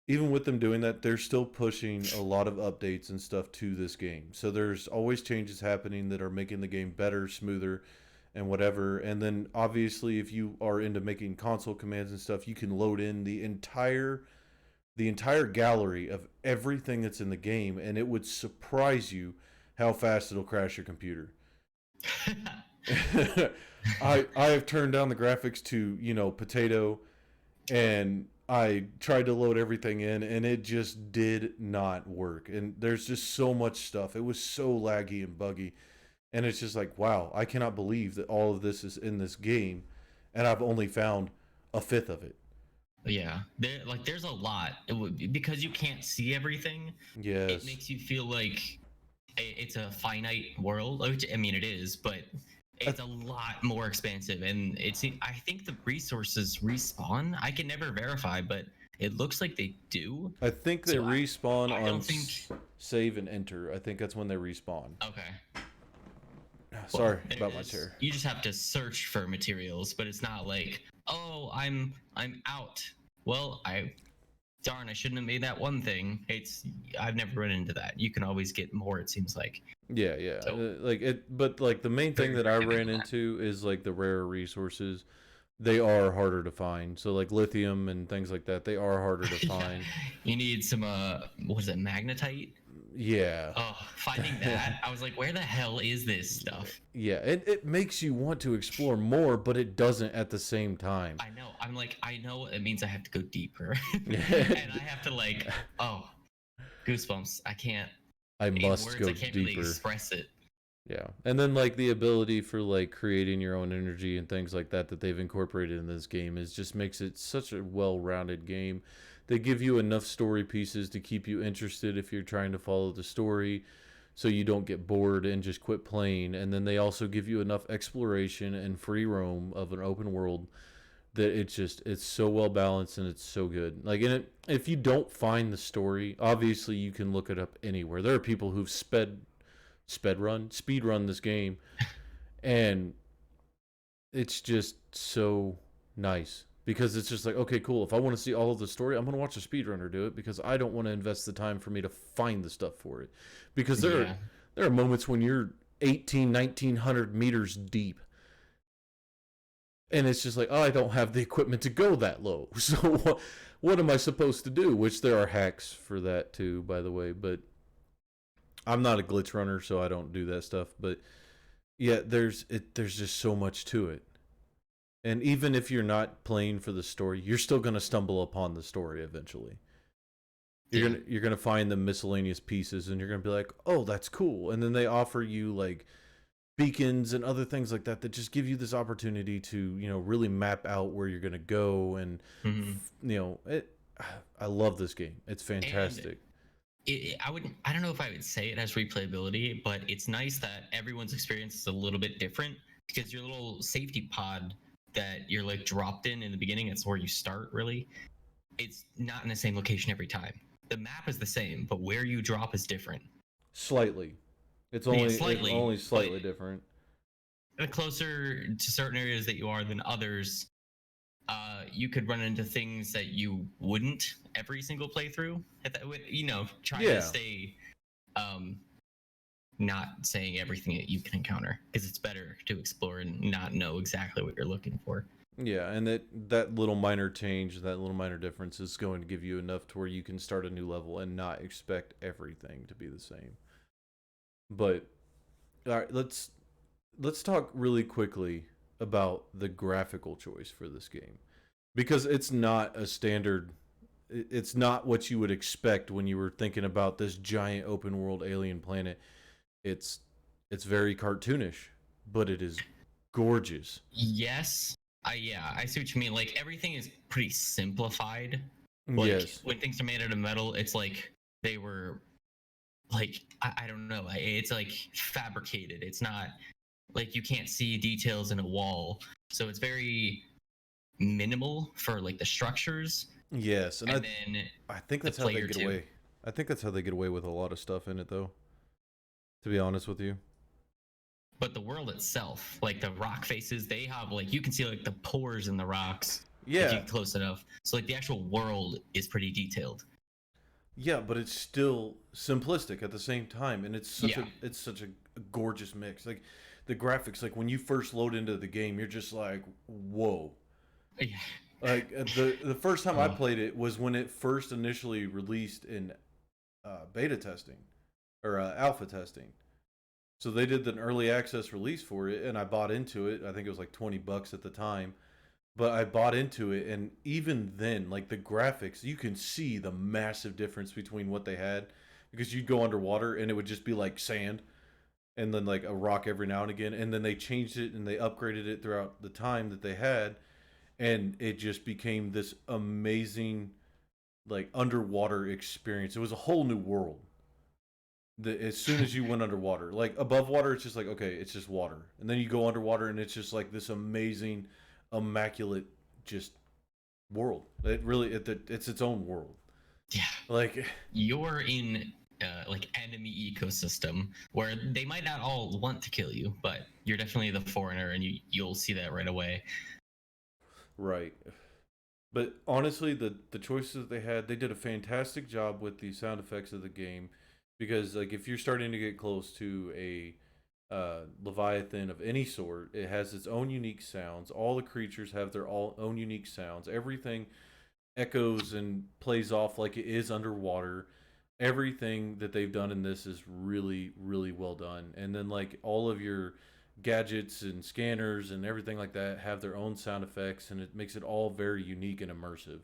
even with them doing that, they're still pushing a lot of updates and stuff to this game. So there's always changes happening that are making the game better, smoother, and whatever. And then obviously, if you are into making console commands and stuff, you can load in the entire gallery of everything that's in the game, and it would surprise you how fast it'll crash your computer. I have turned down the graphics to potato, and I tried to load everything in, and it just did not work. And there's just so much stuff. It was so laggy and buggy, and it's just like, wow, I cannot believe that all of this is in this game, and I've only found a fifth of it. Yeah, there's a lot. Because you can't see everything. It Yes, makes you feel like it's a finite world, which I mean it is, but I, it's a lot more expansive. And I think the resources respawn. I can never verify, but it looks like they do. I think they So respawn I on don't think. save and enter. I think that's when they respawn. Okay. Well, Sorry about my chair. you just have to search for materials, but it's not like, oh, I'm out. Well, I shouldn't have made that one thing. I've never run into that. You can always get more, it seems like. Yeah, yeah. So Like it, but like the main thing very that I ran forgiving on that. into is like the rare resources. They are harder to find. So like lithium and things like that, they are harder to Yeah. find. You need some what is it, magnetite? Yeah. Oh, finding that, I was like, where the hell is this stuff? Yeah, it makes you want to explore more, but it doesn't at the same time. I know. I'm like, I know it means I have to go deeper. And I have to like, oh, goosebumps. I can't I in must words, go I can't really deeper. express it. Yeah. And then like the ability for like creating your own energy and things like that that they've incorporated in this game is just makes it such a well-rounded game. They give you enough story pieces to keep you interested if you're trying to follow the story. so you don't get bored and just quit playing. And then they also give you enough exploration and free roam of an open world that it's so well balanced and it's so good. Like, in it, if you don't find the story, obviously you can look it up anywhere. There are people who've speed run this game, and it's just so nice because it's just like, okay, cool. If I want to see all of the story, I'm gonna watch a speedrunner do it because I don't want to invest the time for me to find the stuff for it. Because there are moments when you're 1900 meters deep, and it's just like, oh, I don't have the equipment to go that low. So what am I supposed to do? Which there are hacks for that too, by the way. But I'm not a glitch runner, so I don't do that stuff. But yeah, there's just so much to it. And even if you're not playing for the story, you're still gonna stumble upon the story eventually. You're gonna find the miscellaneous pieces, and you're gonna be like, oh, that's cool. And then they offer you like beacons and other things like that that just give you this opportunity to really map out where you're gonna go. And I love this game. It's fantastic. I don't know if I would say it has replayability, but it's nice that everyone's experience is a little bit different because your little safety pod that you're like dropped in the beginning, it's where you start really. It's not in the same location every time. The map is the same, but where you drop is different. Slightly. It's only slightly different. The closer to certain areas that you are than others, you could run into things that you wouldn't every single playthrough. Try to stay not saying everything that you can encounter because it's better to explore and not know exactly what you're looking for. Yeah, and that little minor change, that little minor difference is going to give you enough to where you can start a new level and not expect everything to be the same. But all right, let's talk really quickly about the graphical choice for this game, because it's not a standard. It's not what you would expect when you were thinking about this giant open world alien planet. It's very cartoonish, but it is gorgeous. Yes. I see what you mean. Like, everything is pretty simplified. Like, yes. When things are made out of metal, it's like they were like, I don't know. It's like fabricated. It's not like you can't see details in a wall. So it's very minimal for like the structures. Yes, and then I think that's how they get away. I think that's how they get away with a lot of stuff in it, though. To be honest with you. But the world itself, like the rock faces, they have like you can see like the pores in the rocks. Yeah. If you get close enough. So like the actual world is pretty detailed. Yeah, but it's still simplistic at the same time, and it's such a gorgeous mix. Like the graphics, like when you first load into the game, you're just like, whoa. Yeah. Like the first time I played it was when it first initially released in beta testing or alpha testing. So they did an early access release for it, and I bought into it. I think it was like $20 at the time, but I bought into it, and even then, like the graphics, you can see the massive difference between what they had, because you'd go underwater and it would just be like sand, and then like a rock every now and again, and then they changed it and they upgraded it throughout the time that they had, and it just became this amazing like underwater experience. It was a whole new world. As soon as you went underwater, like above water, it's just like, okay, it's just water, and then you go underwater and it's just like this amazing, immaculate just world. It's its own world. Yeah, like you're in like enemy ecosystem where they might not all want to kill you, but you're definitely the foreigner, and you'll see that right away. Right. But honestly, the choices that they did a fantastic job with the sound effects of the game. Because like if you're starting to get close to a Leviathan of any sort, it has its own unique sounds. All the creatures have their own unique sounds. Everything echoes and plays off like it is underwater. Everything that they've done in this is really, really well done. And then like all of your gadgets and scanners and everything like that have their own sound effects, and it makes it all very unique and immersive.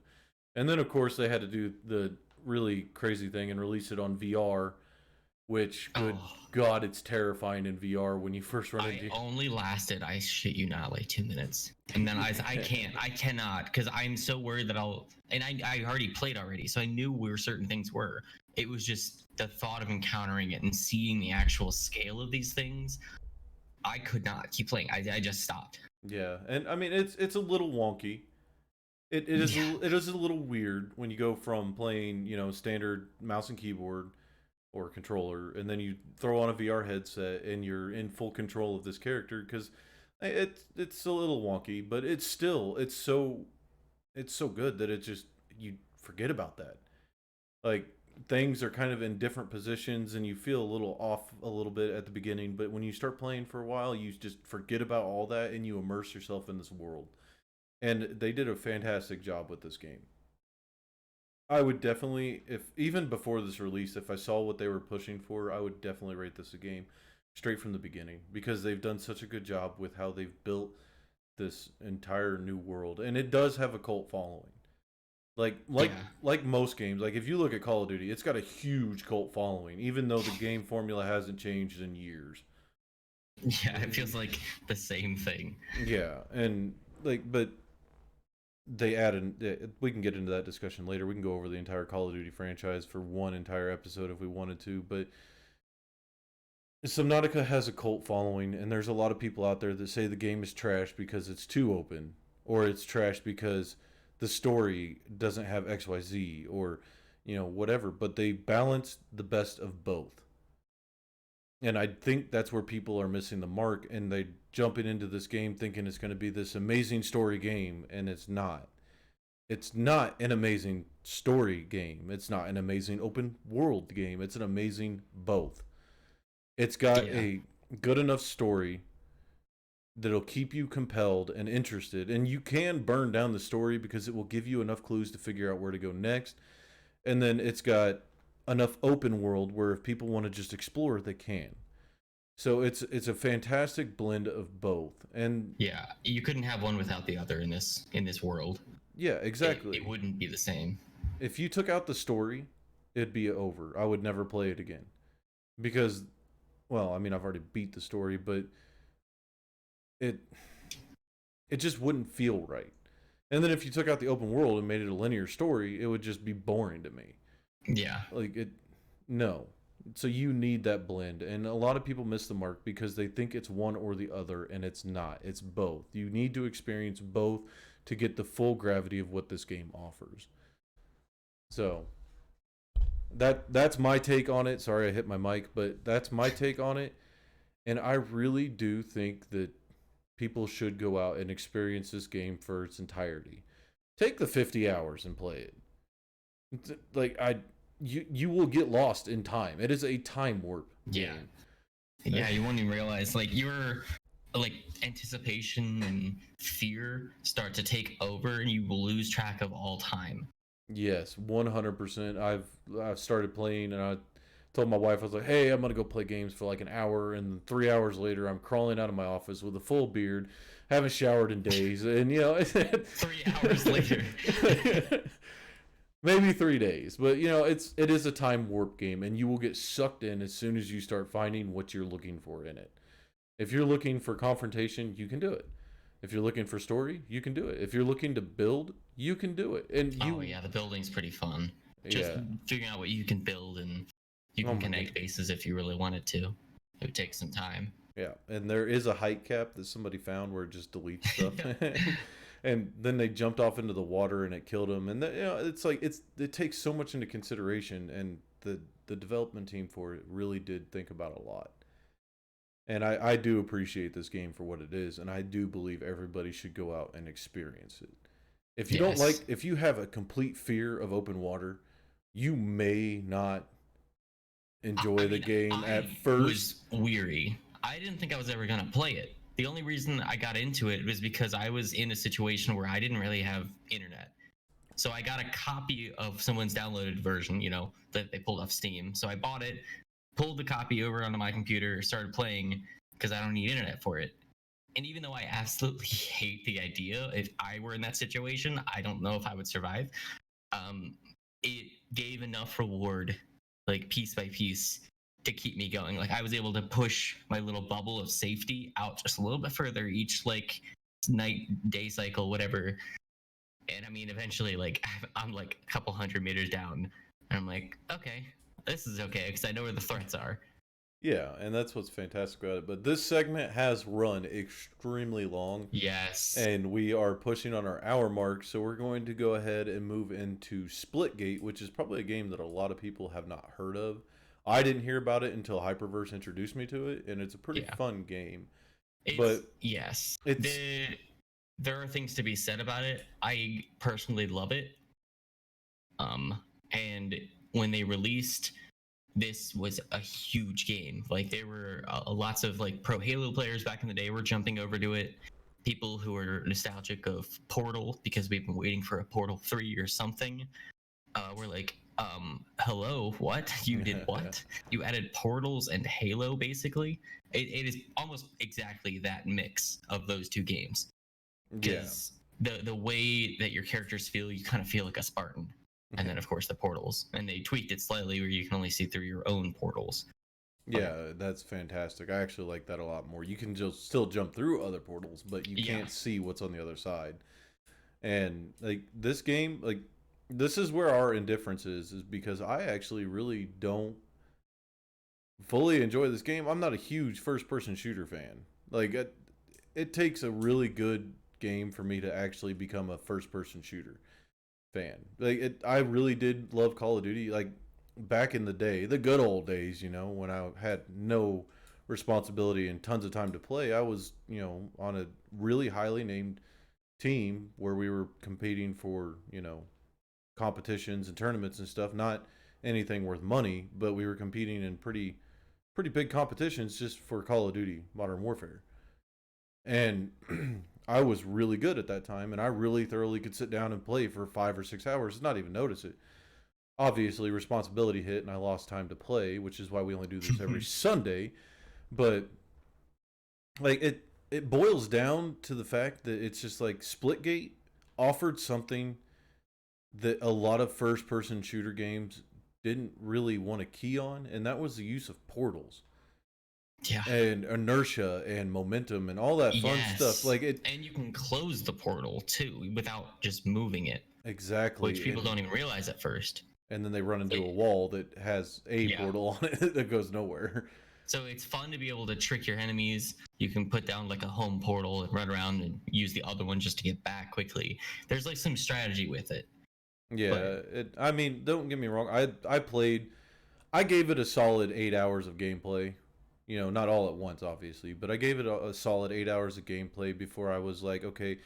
And then of course they had to do the really crazy thing and release it on VR, which, good Oh, God, it's terrifying in VR when you first run I into. only lasted, I shit you not, like 2 minutes, and then I cannot, because I'm so worried that I already played already, so I knew where certain things were. It was just the thought of encountering it and seeing the actual scale of these things. I could not keep playing. I just stopped. Yeah, and I mean it's a little wonky. Yeah, it is a little weird when you go from playing, standard mouse and keyboard or controller, and then you throw on a VR headset and you're in full control of this character, because it's a little wonky, but it's so good that it just, you forget about that. Like, things are kind of in different positions and you feel a little off a little bit at the beginning, but when you start playing for a while, you just forget about all that and you immerse yourself in this world. And they did a fantastic job with this game. I would definitely, if even before this release, if I saw what they were pushing for, I would definitely rate this a game straight from the beginning, because they've done such a good job with how they've built this entire new world, and it does have a cult following. Like like yeah, like most games, like if you look at Call of Duty, it's got a huge cult following, even though the game formula hasn't changed in years. yeah. It feels like the same thing. Yeah, and but they added. We can get into that discussion later. We can go over the entire Call of Duty franchise for one entire episode if we wanted to, but Subnautica has a cult following, and there's a lot of people out there that say the game is trash because it's too open, or it's trash because the story doesn't have XYZ, or whatever. But they balance the best of both, and I think that's where people are missing the mark, and they jumping into this game thinking it's going to be this amazing story game, and it's not. It's not an amazing story game. It's not an amazing open world game. It's an amazing both. It's got Yeah, a good enough story that'll keep you compelled and interested, and you can burn down the story because it will give you enough clues to figure out where to go next. And then it's got enough open world where if people want to just explore, they can. So it's a fantastic blend of both. And yeah. You couldn't have one without the other in this world. yeah, It exactly. wouldn't be the same. If you took out the story, it'd be over. I would never play it again, because, well, I mean, I've already beat the story, but it it just wouldn't feel right. And then if you took out the open world and made it a linear story, it would just be boring to me. Yeah, Like, it, no. So you need that blend, and a lot of people miss the mark because they think it's one or the other, and it's not. It's both. You need to experience both to get the full gravity of what this game offers. So that's my take on it. Sorry I hit my mic, but that's my take on it. And I really do think that people should go out and experience this game for its entirety. Take the 50 hours and play it. Like, you will get lost in time. It is a time warp yeah, game. yeah. You won't even realize, like, your like anticipation and fear start to take over, and you will lose track of all time. Yes, 100%. I've started playing, and I told my wife, I was like, "Hey, I'm gonna go play games for like an hour," and 3 hours later, I'm crawling out of my office with a full beard, haven't showered in days, and 3 hours later. maybe 3 days, but it is a time warp game, and you will get sucked in as soon as you start finding what you're looking for in it. If you're looking for confrontation, you can do it. If you're looking for story, you can do it. If you're looking to build, you can do it. And Oh yeah, the building's pretty fun. Just yeah. figuring out what you can build, and you Oh can my god. connect bases if you really wanted to. It would take some time. Yeah, and there is a height cap that somebody found where it just deletes stuff, and then they jumped off into the water and it killed them. And it's like it takes so much into consideration, and the development team for it really did think about a lot. And I do appreciate this game for what it is, and I do believe everybody should go out and experience it. If you don't like, Yes. if you have a complete fear of open water, you may not I enjoy the mean, game at I first. was weary. I didn't think I was ever gonna play it. The only reason I got into it was because I was in a situation where I didn't really have internet. So I got a copy of someone's downloaded version, that they pulled off Steam. So I bought it, pulled the copy over onto my computer, started playing because I don't need internet for it. And even though I absolutely hate the idea, if I were in that situation, I don't know if I would survive. Um, it gave enough reward, like piece by piece, to keep me going. Like I was able to push my little bubble of safety out just a little bit further each like night, day cycle, whatever. And I mean, eventually, like I'm like a couple hundred meters down, and I'm like, okay, this is okay because I know where the threats are. Yeah, and that's what's fantastic about it. But this segment has run extremely long, Yes. and we are pushing on our hour mark, so we're going to go ahead and move into Splitgate, which is probably a game that a lot of people have not heard of. I didn't hear about it until Hyperverse introduced me to it, and it's a pretty Yeah. fun game. It's But yes. it's There are things to be said about it. I personally love it. And when they released, this was a huge game. Like there were lots of like pro Halo players back in the day were jumping over to it. People who are nostalgic of Portal because we've been waiting for a Portal 3 or something. Were like, hello, what? You did what? You added portals and Halo, basically. It is almost exactly that mix of those two games. yeah, Because the way that your characters feel, you kind of feel like a Spartan. And then, of course, the portals. And they tweaked it slightly where you can only see through your own portals. yeah, that's fantastic. I actually like that a lot more. You can just still jump through other portals, but you Yeah. can't see what's on the other side. And like this game, like this is where our indifference is because I actually really don't fully enjoy this game. I'm not a huge first person shooter fan. Like it takes a really good game for me to actually become a first person shooter fan. I really did love Call of Duty. Like back in the day, the good old days, when I had no responsibility and tons of time to play. I was, on a really highly named team where we were competing for, competitions and tournaments and stuff. Not anything worth money, but we were competing in pretty big competitions just for Call of Duty Modern Warfare. And I was really good at that time, and I really thoroughly could sit down and play for 5 or 6 hours and not even notice it. Obviously, responsibility hit, and I lost time to play, which is why we only do this every Sunday. But like it boils down to the fact that it's just like Splitgate offered something that a lot of first person shooter games didn't really want to key on, and that was the use of portals. Yeah. And inertia and momentum and all that fun stuff. Like it And you can close the portal too without just moving it, exactly. which people don't even realize at first. And then they run into a It, wall that has a yeah. portal on it that goes nowhere. So it's fun to be able to trick your enemies. You can put down like a home portal and run around and use the other one just to get back quickly. There's like some strategy with it. Yeah, I mean, don't get me wrong. I gave it a solid 8 hours of gameplay. Not all at once, obviously, but I gave it a solid 8 hours of gameplay before I was like, okay,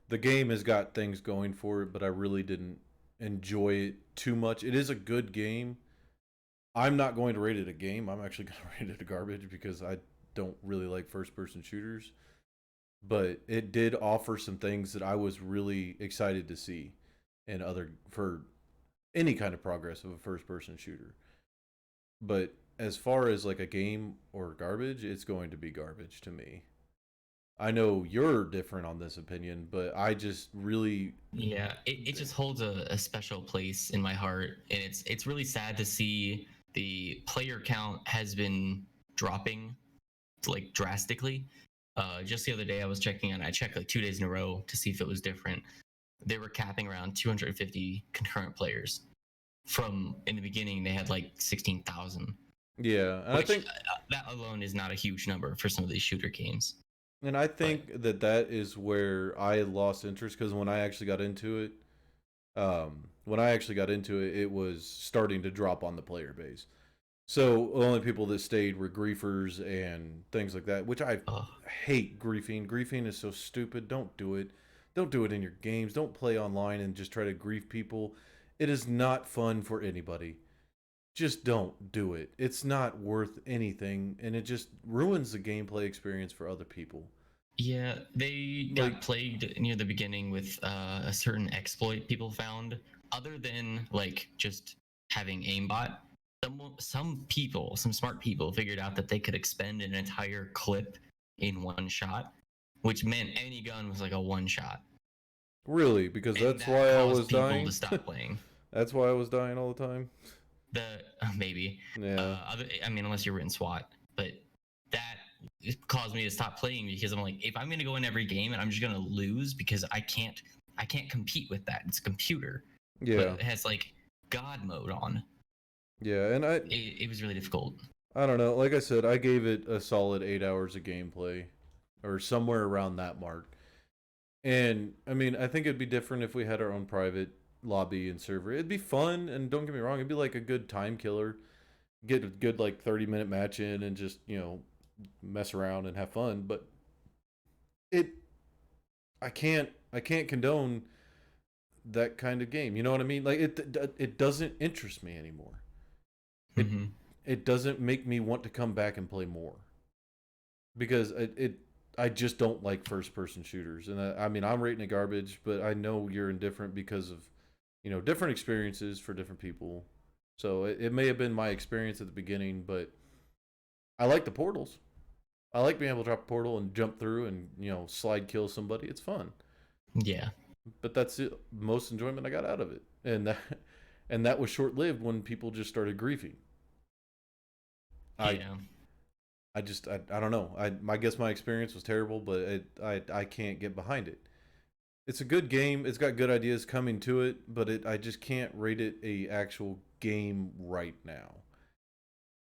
the game has got things going for it, but I really didn't enjoy it too much. It is a good game. I'm not going to rate it a game. I'm actually going to rate it a garbage because I don't really like first person shooters. But it did offer some things that I was really excited to see for any kind of progress of a first person shooter. But as far as like a game or garbage, it's going to be garbage to me. I know you're different on this opinion, but I just really It just holds a special place in my heart, and it's really sad to see the player count has been dropping like drastically. Just the other day I was checking and I checked like 2 days in a row to see if it was different. They were capping around 250 concurrent players. From in the beginning they had like 16,000. yeah, and Which I think that alone is not a huge number for some of these shooter games. and I think that is where I lost interest because when I actually got into it, it was starting to drop on the player base. So the only people that stayed were griefers and things like that, which I hate griefing. Griefing is so stupid. Don't do it. Don't do it in your games. Don't play online and just try to grief people. It is not fun for anybody. Just don't do it. It's not worth anything, and it just ruins the gameplay experience for other people. Yeah, they got plagued near the beginning with a certain exploit people found. Other than like just having aimbot, some smart people figured out that they could expend an entire clip in one shot, which meant any gun was like a one shot. Really, because And that's that why I caused was people dying. to stop playing. That's why I was dying all the time. the maybe. Yeah. I mean, unless you're in SWAT, but that caused me to stop playing because I'm like, if I'm gonna go in every game and I'm just gonna lose because I can't compete with that. It's a computer, but Yeah. it has like God mode on. Yeah, and It was really difficult. I don't know. Like I said, I gave it a solid 8 hours of gameplay, or somewhere around that mark. And I mean, I think it'd be different if we had our own private lobby and server. It'd be fun, and don't get me wrong, it'd be like a good time killer. Get a good like 30-minute match in and just mess around and have fun. But it, I can't condone that kind of game. You know what I mean? Like it doesn't interest me anymore. It Mm-hmm. it doesn't make me want to come back and play more because I just don't like first person shooters. And I mean, I'm rating it garbage, but I know you're indifferent because of different experiences for different people. So it may have been my experience at the beginning, but I like the portals. I like being able to drop a portal and jump through and slide kill somebody. It's fun, Yeah. but that's the most enjoyment I got out of it, and that was short lived when people just started griefing. I Yeah. I don't know. I guess my experience was terrible, but I can't get behind it. It's a good game. It's got good ideas coming to it, but I just can't rate it a actual game right now.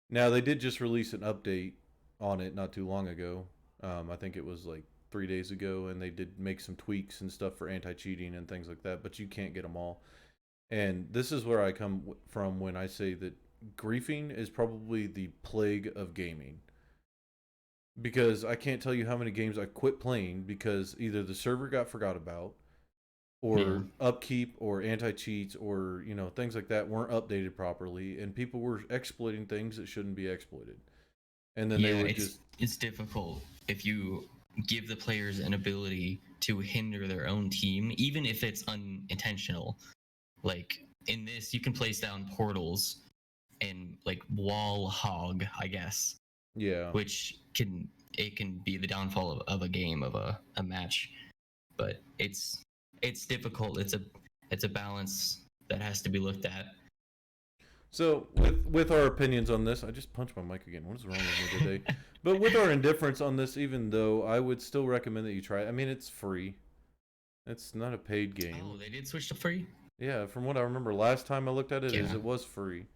Now they did just release an update on it not too long ago. I think it was like 3 days ago, and they did make some tweaks and stuff for anti-cheating and things like that. But you can't get them all. And this is where I come from when I say that griefing is probably the plague of gaming, because I can't tell you how many games I quit playing because either the server got forgot about, Yeah. or upkeep or anti cheats, or things like that weren't updated properly, and people were exploiting things that shouldn't be exploited, and then they Yeah, would it's just it's difficult if you give the players an ability to hinder their own team, even if it's unintentional. Like in this, you can place down portals and like wall hog, I guess, yeah. which can be the downfall of a game of a match. But it's difficult. It's a balance that has to be looked at. So with our opinions on this, I just punched my mic again. What is wrong with me today? But with our indifference on this, even though I would still recommend that you try it. I mean, it's free. It's not a paid Oh, game. they did switch to free? Yeah, from what I remember last time I looked at it, is Yeah. it was free.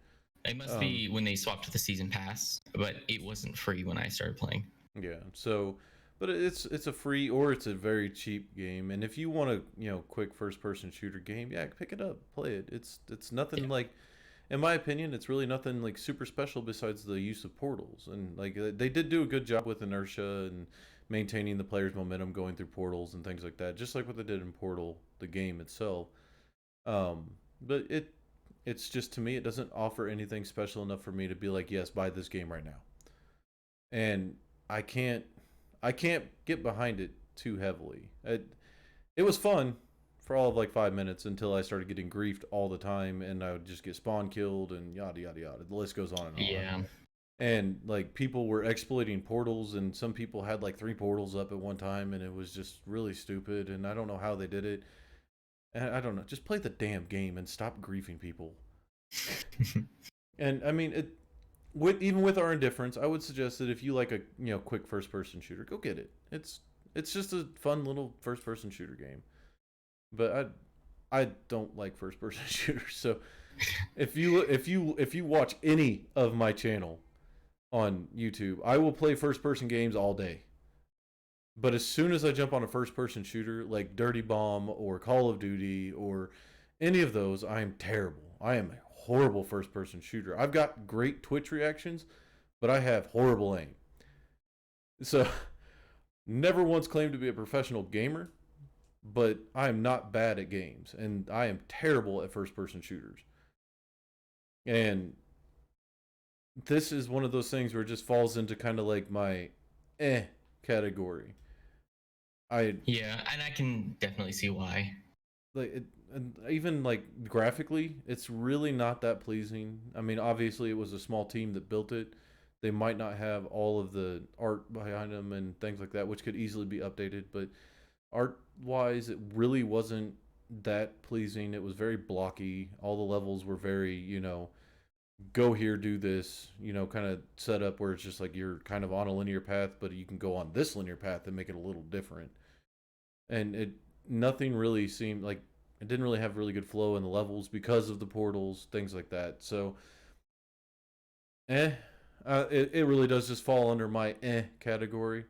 It must Um, be when they swapped to the season pass, but it wasn't free when I started playing. yeah. So, but it's a free or it's a very cheap game, and if you want a quick first person shooter game, yeah, pick it up, play it. It's Yeah. nothing like, in my opinion, it's really nothing like super special besides the use of portals, and like they did do a good job with inertia and maintaining the player's momentum going through portals and things like that, just like what they did in Portal, the game itself. But it's just, to me, it doesn't offer anything special enough for me to be like, yes, buy this game right now. And I can't I can't get behind it too heavily. It was fun for all of like 5 minutes until I started getting griefed all the time, and I would just get spawn killed and yada yada yada. The list goes on and on. Yeah. And like people were exploiting portals, and some people had like three portals up at one time, and it was just really stupid. And I don't know how they did it. And I don't know. Just play the damn game and stop griefing people. And I mean, with our indifference, I would suggest that if you like a quick first person shooter, go get it. It's just a fun little first person shooter game. But I don't like first person shooters. So if you watch any of my channel on YouTube, I will play first person games all day. But as soon as I jump on a first person shooter like Dirty Bomb or Call of Duty or any of those, I am terrible. I am a horrible first person shooter. I've got great Twitch reactions, but I have horrible aim. So, never once claimed to be a professional gamer, but I am not bad at games, and I am terrible at first person shooters. And this is one of those things where it just falls into kind of like my category. I Yeah, and I can definitely see why. like it, and even like graphically, it's really not that pleasing. I mean, obviously it was a small team that built it. They might not have all of the art behind them and things like that, which could easily be updated, but art wise it really wasn't that pleasing. It was very blocky. All the levels were very go here, do this, kind of set up where it's just like you're kind of on a linear path, but you can go on this linear path and make it a little different. And it nothing really seemed like it didn't really have really good flow in the levels because of the portals, things like that. So, eh, it really does just fall under my category.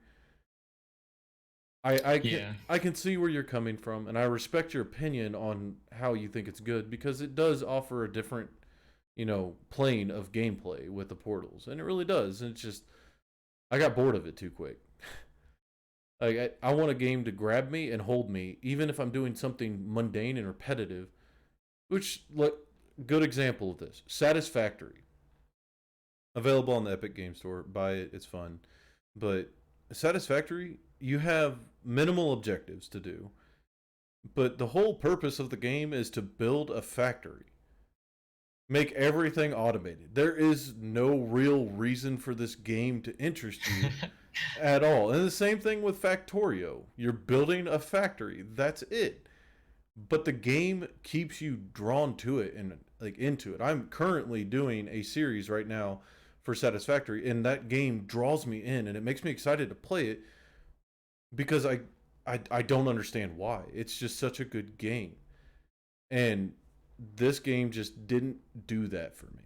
Yeah. I can see where you're coming from, and I respect your opinion on how you think it's good because it does offer a different, plane of gameplay with the portals, and it really does. And it's just I got bored of it too quick. Like I want a game to grab me and hold me, even if I'm doing something mundane and repetitive. Which, look, good example of this: Satisfactory, available on the Epic Game Store. Buy it; it's fun. But Satisfactory, you have minimal objectives to do, but the whole purpose of the game is to build a factory, make everything automated. There is no real reason for this game to interest you at all. And the same thing with Factorio. You're building a factory. That's it. But the game keeps you drawn to it and like into it. I'm currently doing a series right now for Satisfactory, and that game draws me in and it makes me excited to play it because I don't understand why. It's just such a good game. And this game just didn't do that for me.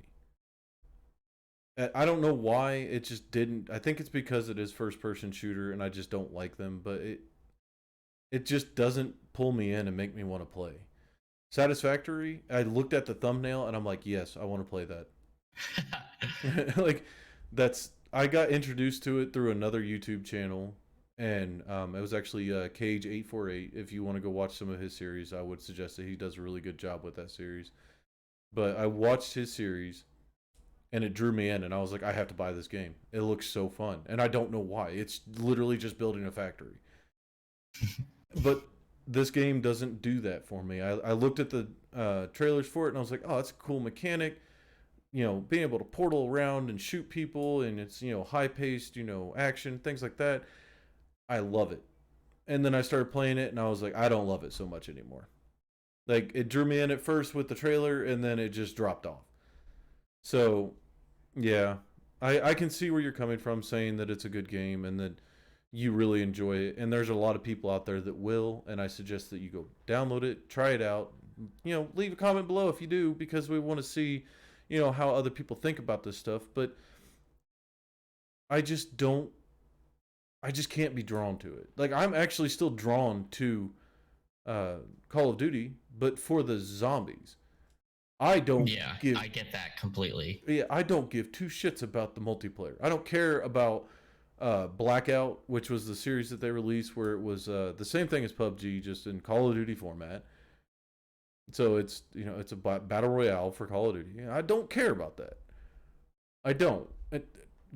I don't know why it just didn't. I think it's because it is first person shooter and I just don't like them, but it just doesn't pull me in and make me want to play. Satisfactory, I looked at the thumbnail and I'm like, "Yes, I want to play that." Like that's I got introduced to it through another YouTube channel, and it was actually Cage848. If you want to go watch some of his series, I would suggest that he does a really good job with that series. But I watched his series and it drew me in, and I was like, I have to buy this game. It looks so fun, and I don't know why. It's literally just building a factory. But this game doesn't do that for me. I looked at the trailers for it, and I was like, oh, that's a cool mechanic. Being able to portal around and shoot people, and it's high paced, action, things like that. I love it. And then I started playing it, and I was like, I don't love it so much anymore. Like it drew me in at first with the trailer, and then it just dropped off. So yeah, I can see where you're coming from saying that it's a good game and that you really enjoy it. And there's a lot of people out there that will, and I suggest that you go download it, try it out. Leave a comment below if you do because we want to see, how other people think about this stuff. But I just don't. I just can't be drawn to it. Like I'm actually still drawn to uh, Call of Duty, but for the zombies. I don't Yeah, give I get that completely. Yeah, I don't give two shits about the multiplayer. I don't care about Blackout, which was the series that they released where it was the same thing as PUBG, just in Call of Duty format. So it's a battle royale for Call of Duty. I don't care about that. I don't.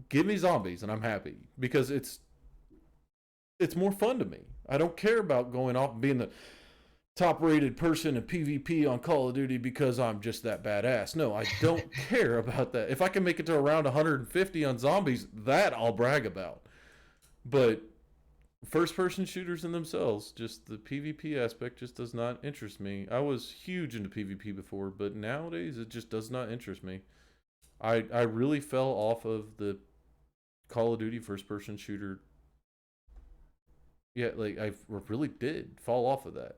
Give me zombies and I'm happy because it's more fun to me. I don't care about going off and being the top rated person in PvP on Call of Duty because I'm just that badass. No, I don't care about that. If I can make it to around 150 on zombies, that I'll brag about. But first person shooters in themselves, just the PvP aspect just does not interest me. I was huge into PvP before, but nowadays it just does not interest me. I really fell off of the Call of Duty first person shooter. Yeah, like I really did fall off of that.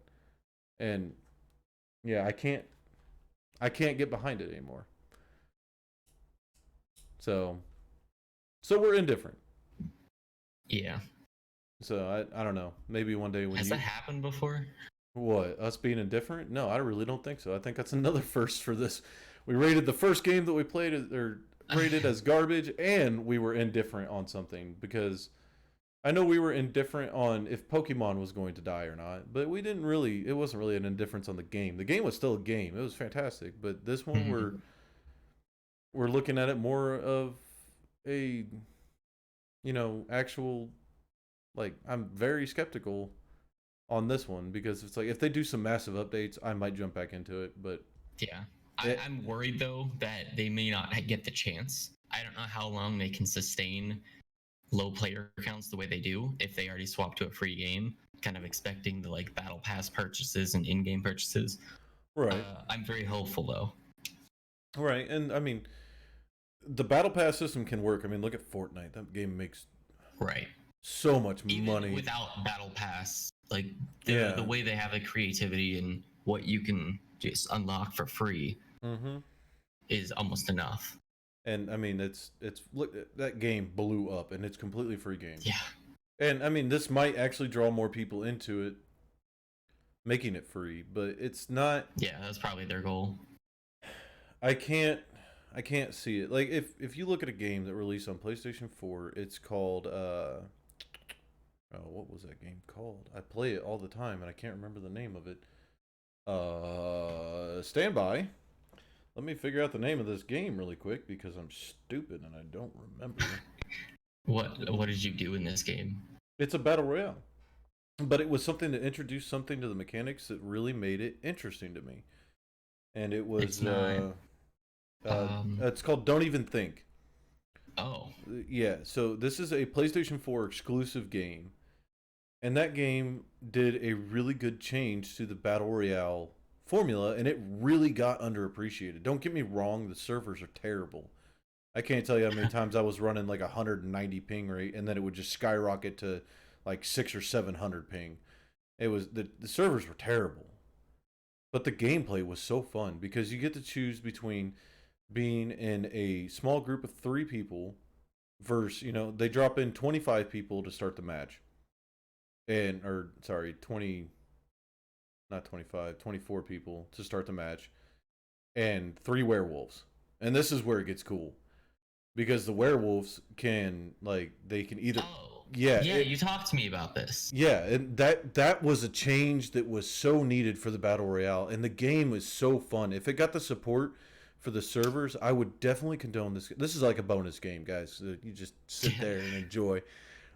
And yeah, I can't get behind it anymore. So we're indifferent. Yeah. So I don't know. Maybe one day when Has you that happened before? what us being indifferent? No, I really don't think so. I think that's another first for this. We rated the first game that we played or rated as garbage, and we were indifferent on something because I know we were indifferent on if Pokemon was going to die or not, but we didn't really. It wasn't really an indifference on the game. The game was still a game. It was fantastic, but this one we're looking at it more of a actual like I'm very skeptical on this one because it's like if they do some massive updates, I might jump back into it, but Yeah. it, I'm worried though that they may not get the chance. I don't know how long they can sustain low player counts the way they do if they already swap to a free game, kind of expecting the like battle pass purchases and in-game purchases. right. I'm very hopeful though. Right. And I mean, the battle pass system can work. I mean, look at Fortnite. That game makes Right. so much Even money. without battle pass, like the Yeah. way they have the creativity and what you can just unlock for free Mm-hmm. is almost enough. And I mean, it's look, that game blew up, and it's completely free game. Yeah. And I mean, this might actually draw more people into it, making it free, but it's not. Yeah, that's probably their goal. I can't. I can't see it. Like if you look at a game that released on PlayStation 4, it's called oh, what was that game called? I play it all the time and I can't remember the name of it. Stand by. Let me figure out the name of this game really quick because I'm stupid and I don't remember. What did you do in this game? It's a battle royale. But it was something that introduced something to the mechanics that really made it interesting to me. And it was It's not. it's called Don't Even Think. Oh, Yeah, so this is a PlayStation 4 exclusive game. And that game did a really good change to the Battle Royale formula, and it really got underappreciated. Don't get me wrong, the servers are terrible. I can't tell you how many times I was running like 190 ping rate, and then it would just skyrocket to like 6 or 700 ping. It was the servers were terrible. But the gameplay was so fun because you get to choose between being in a small group of 3 people versus, they drop in 25 people to start the match. And, or, sorry, 20, not 25, 24 people to start the match. And 3 werewolves. And this is where it gets cool. Because the werewolves can, like, they can either. oh, Yeah. yeah. You talked to me about this. Yeah, and that was a change that was so needed for the battle royale, and the game was so fun. If it got the support for the servers, I would definitely condone this. This is like a bonus game, guys. You just sit there and enjoy.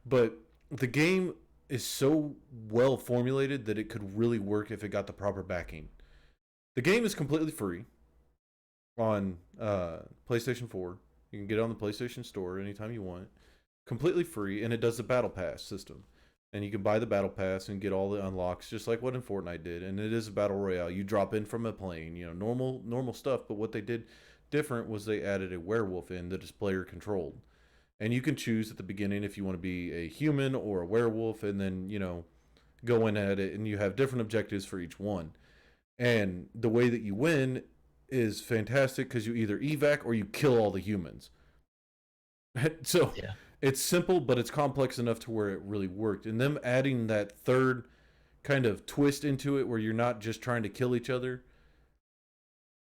But the game is so well formulated that it could really work if it got the proper backing. The game is completely free on PlayStation 4. You can get it on the PlayStation Store anytime you want. Completely free, and it does the battle pass system. And you can buy the battle pass and get all the unlocks, just like what in Fortnite did. And it is a battle royale. You drop in from a plane, normal stuff. But what they did different was they added a werewolf in that is player controlled, and you can choose at the beginning if you want to be a human or a werewolf, and then go in at it, and you have different objectives for each one. And the way that you win is fantastic because you either evac or you kill all the humans. So Yeah. it's simple, but it's complex enough to where it really worked. And them adding that third kind of twist into it where you're not just trying to kill each other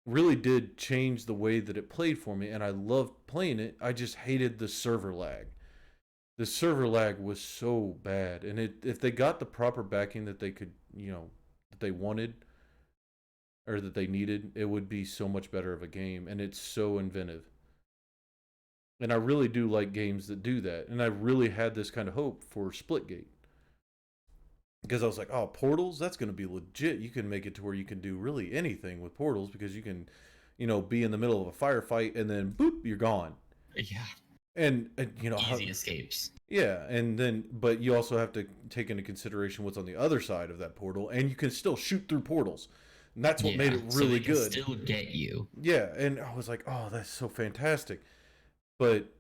really did change the way that it played for me. And I loved playing it. I just hated the server lag. The server lag was so bad. And if they got the proper backing that they could, that they wanted or that they needed, it would be so much better of a game. And it's so inventive. And I really do like games that do that. And I really had this kind of hope for Splitgate. Because I was like, oh, portals? That's going to be legit. You can make it to where you can do really anything with portals because you can, be in the middle of a firefight and then boop, you're gone. Yeah. And Easy escapes. Yeah, and then, but you also have to take into consideration what's on the other side of that portal, and you can still shoot through portals. And that's what made it so really they can good. Still get you. Yeah, and I was like, oh, that's so fantastic. But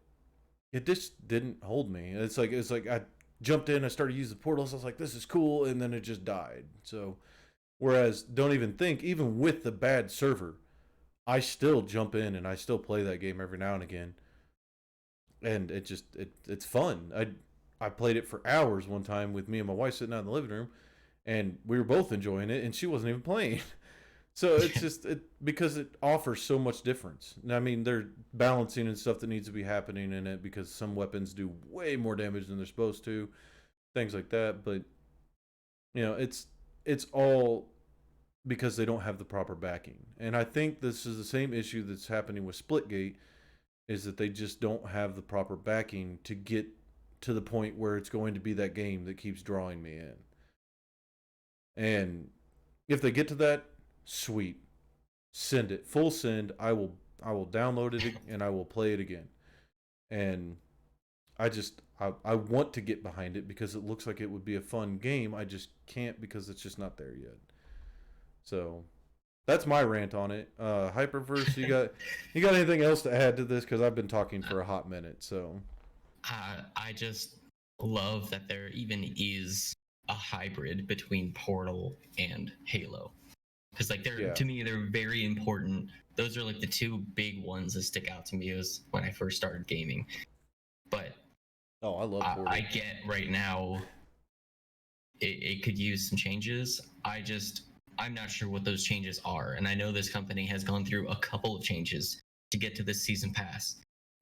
it just didn't hold me. It's like I jumped in, I started using the portals. I was like, this is cool, and then it just died. So, whereas Don't Even Think, even with the bad server, I still jump in and I still play that game every now and again, and it's fun. I played it for hours one time with me and my wife sitting out in the living room, and we were both enjoying it, and she wasn't even playing. So it's just because it offers so much difference. I mean, there's balancing and stuff that needs to be happening in it because some weapons do way more damage than they're supposed to, things like that. But it's all because they don't have the proper backing. And I think this is the same issue that's happening with Splitgate, is that they just don't have the proper backing to get to the point where it's going to be that game that keeps drawing me in. And if they get to that, sweet, send it, full send. I will download it and I will play it again. And I want to get behind it because it looks like it would be a fun game. I just can't because it's just not there yet. So that's my rant on it. Hyperverse, you got anything else to add to this? Because I've been talking for a hot minute. So I just love that there even is a hybrid between Portal and Halo, because like they're yeah. to me they're very important. Those are like the two big ones that stick out to me as when I first started gaming. But Oh, I love I Portal. get right now it could use some changes. I'm not sure what those changes are, and I know this company has gone through a couple of changes to get to this season pass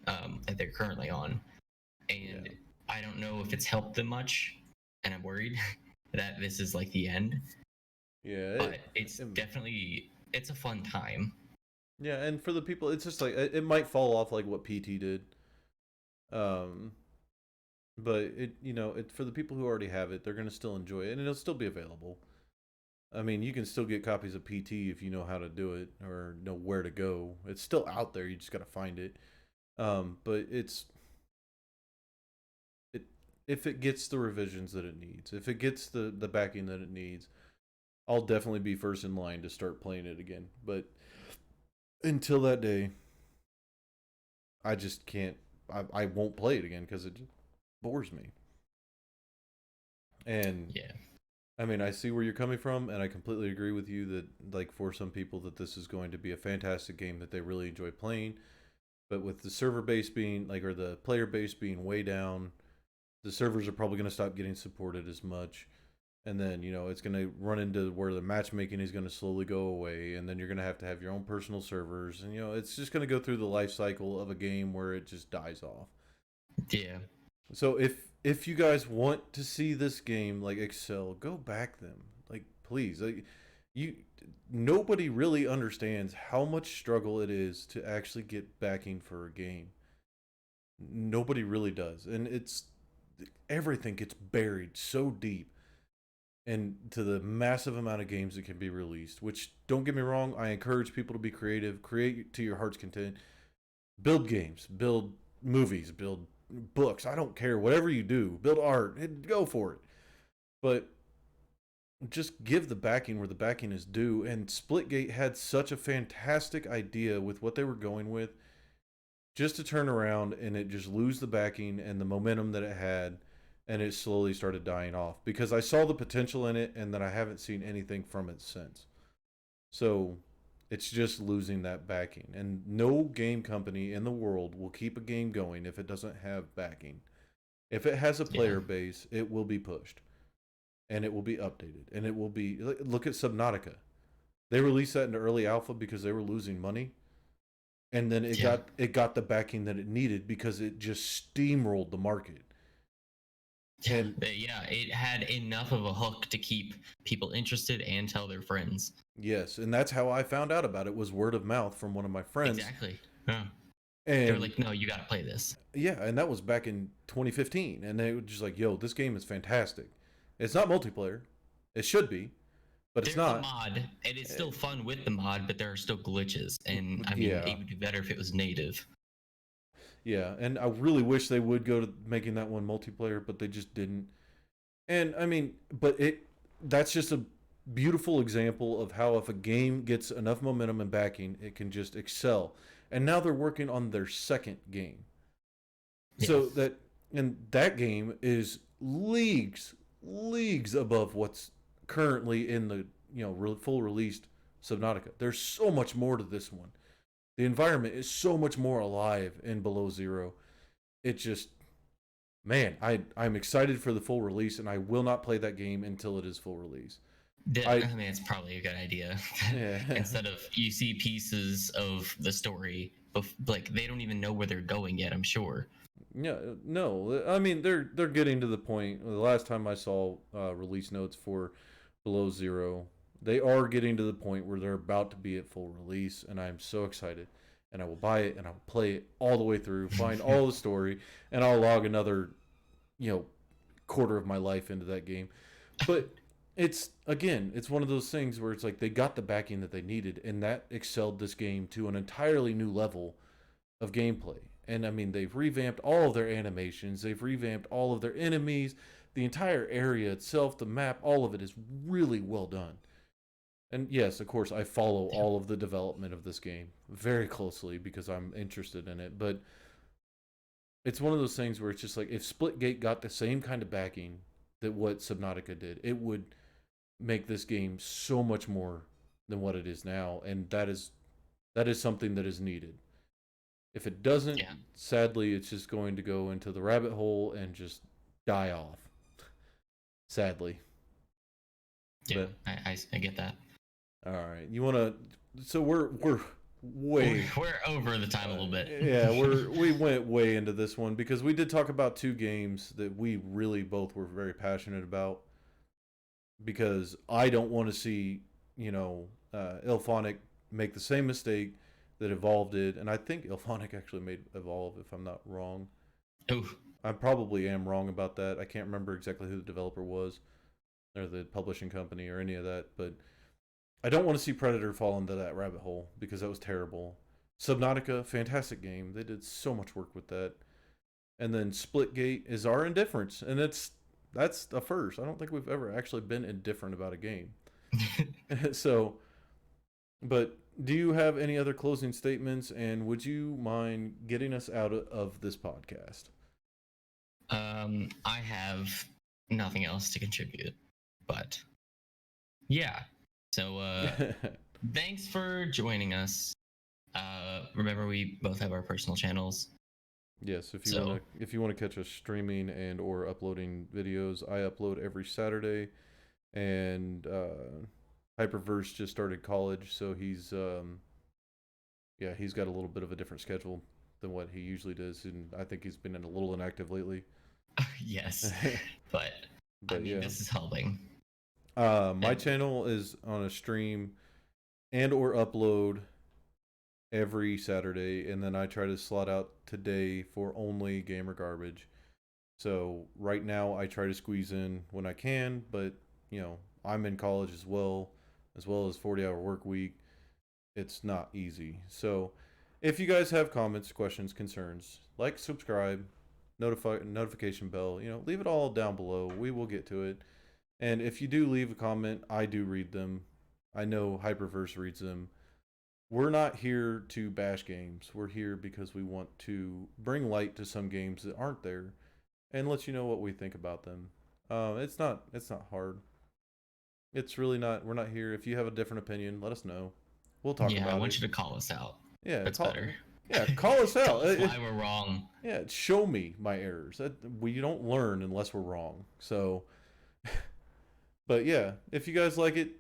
that they're currently on, and Yeah. I don't know if it's helped them much, and I'm worried that this is like the end. Yeah. But it's definitely it's a fun time. Yeah, and for the people, it's just like it might fall off like what PT did. Um, but it for the people who already have it, they're gonna still enjoy it, and it'll still be available. I mean, you can still get copies of PT if you know how to do it or know where to go. It's still out there. You just gotta find it. But it if it gets the revisions that it needs, if it gets the backing that it needs, I'll definitely be first in line to start playing it again. But until that day, I just can't. I won't play it again because it just bores me. And Yeah. I mean, I see where you're coming from, and I completely agree with you that, like, for some people, that this is going to be a fantastic game that they really enjoy playing. But with the server base being, like, or the player base being way down, the servers are probably going to stop getting supported as much. And then, it's going to run into where the matchmaking is going to slowly go away. And then you're going to have your own personal servers. And, it's just going to go through the life cycle of a game where it just dies off. Yeah. So if you guys want to see this game like excel, go back them. Like please, like you nobody really understands how much struggle it is to actually get backing for a game. Nobody really does. And it's everything gets buried so deep into the massive amount of games that can be released, which don't get me wrong, I encourage people to be creative, create to your heart's content, build games, build movies, build books. I don't care. Whatever you do, build art, go for it. But just give the backing where the backing is due. And Splitgate had such a fantastic idea with what they were going with, just to turn around and it just lose the backing and the momentum that it had, and it slowly started dying off because I saw the potential in it, and then I haven't seen anything from it since. So it's just losing that backing. And no game company in the world will keep a game going if it doesn't have backing. If it has a Yeah. player base, it will be pushed and it will be updated and it will be. Look at Subnautica. They released that into early alpha because they were losing money. And then Yeah. it got the backing that it needed because it just steamrolled the market. Yeah. And Yeah. It had enough of a hook to keep people interested and tell their friends. yes, and that's how I found out about it was word of mouth from one of my friends. Exactly. Yeah. They were And like, no, you got to play this. yeah, and that was back in 2015, and they were just like, "Yo, this game is fantastic. It's not multiplayer. It should be, but it's There's a not." mod, and it's Eh, still fun with the mod, but there are still glitches. And I mean, Yeah, it would be better if it was native. yeah, and I really wish they would go to making that one multiplayer, but they just didn't. And I mean, but that's just a beautiful example of how if a game gets enough momentum and backing, it can just excel. And now they're working on their second game. Yeah. So that game is leagues above what's currently in the full released Subnautica. There's so much more to this one. The environment is so much more alive in Below Zero. It just man, I'm excited for the full release, and I will not play that game until it is full release. I I mean, it's probably a good idea. yeah. Instead of you see pieces of the story, but like they don't even know where they're going yet. I'm sure. Yeah, no. I mean, they're getting to the point. The last time I saw release notes for Below Zero, they are getting to the point where they're about to be at full release, and I'm so excited. And I will buy it and I'll play it all the way through, find all the story, and I'll log another, you know, quarter of my life into that game. But it's one of those things where it's like they got the backing that they needed, and that excelled this game to an entirely new level of gameplay. And I mean, they've revamped all of their animations, they've revamped all of their enemies, the entire area itself, the map, all of it is really well done. And yes, of course, I follow all of the development of this game very closely because I'm interested in it. But it's one of those things where it's just like if Splitgate got the same kind of backing that what Subnautica did, it would make this game so much more than what it is now, and that is something that is needed. If it doesn't, Yeah. sadly, it's just going to go into the rabbit hole and just die off. Sadly. Yeah. But I get that. all right, you want to? So we're way We're over the time a little bit. yeah, we went way into this one because we did talk about two games that we really both were very passionate about. Because I don't want to see Ilphonic make the same mistake that Evolve did, and I think Ilphonic actually made Evolve if I'm not wrong. Ooh. I probably am wrong about that. I can't remember exactly who the developer was or the publishing company or any of that, but I don't want to see Predator fall into that rabbit hole because that was terrible. Subnautica, fantastic game. They did so much work with that. And then Splitgate is our indifference, and that's a first. I don't think we've ever actually been indifferent about a game. So, but do you have any other closing statements, and would you mind getting us out of this podcast? I have nothing else to contribute, but yeah. So thanks for joining us. Remember, we both have our personal channels. Yes, if you want to catch us streaming and or uploading videos, I upload every Saturday, and Hyperverse just started college, so he's got a little bit of a different schedule than what he usually does, and I think he's been a little inactive lately. Yes, but I mean, yeah, this is helping. my channel is on a stream and or upload every Saturday, and then I try to slot out today for only Gamer Garbage. So right now I try to squeeze in when I can, but I'm in college as well as 40-hour work week. It's not easy. So if you guys have comments, questions, concerns, like, subscribe, notification bell, leave it all down below. We will get to it. And if you do leave a comment, I do read them. I know Hyperverse reads them. We're not here to bash games. We're here because we want to bring light to some games that aren't there and let you know what we think about them. It's not hard. It's really not. We're not here. If you have a different opinion, let us know. We'll talk about it. Yeah, I want you to call us out. Yeah, that's better. Yeah, call us out. Tell us why we're wrong. Yeah, show me my errors. We don't learn unless we're wrong. So, but yeah, if you guys like it,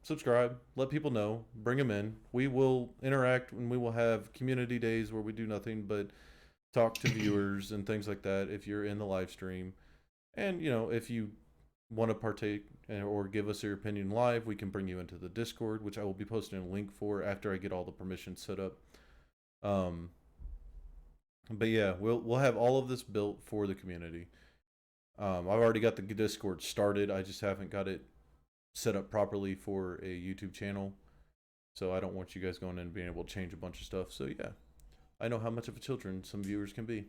subscribe, let people know, bring them in. We will interact, and we will have community days where we do nothing but talk to viewers and things like that if you're in the live stream. And if you want to partake or give us your opinion live, we can bring you into the Discord, which I will be posting a link for after I get all the permissions set up. But yeah, we'll have all of this built for the community. I've already got the Discord started. I just haven't got it set up properly for a YouTube channel. So I don't want you guys going in and being able to change a bunch of stuff. So yeah, I know how much of a children some viewers can be.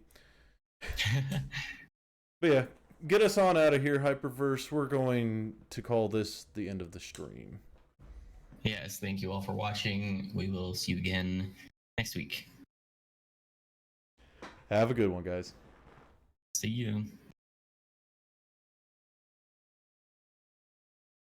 But yeah, get us on out of here, Hyperverse. We're going to call this the end of the stream. Yes, thank you all for watching. We will see you again next week. Have a good one, guys. See you.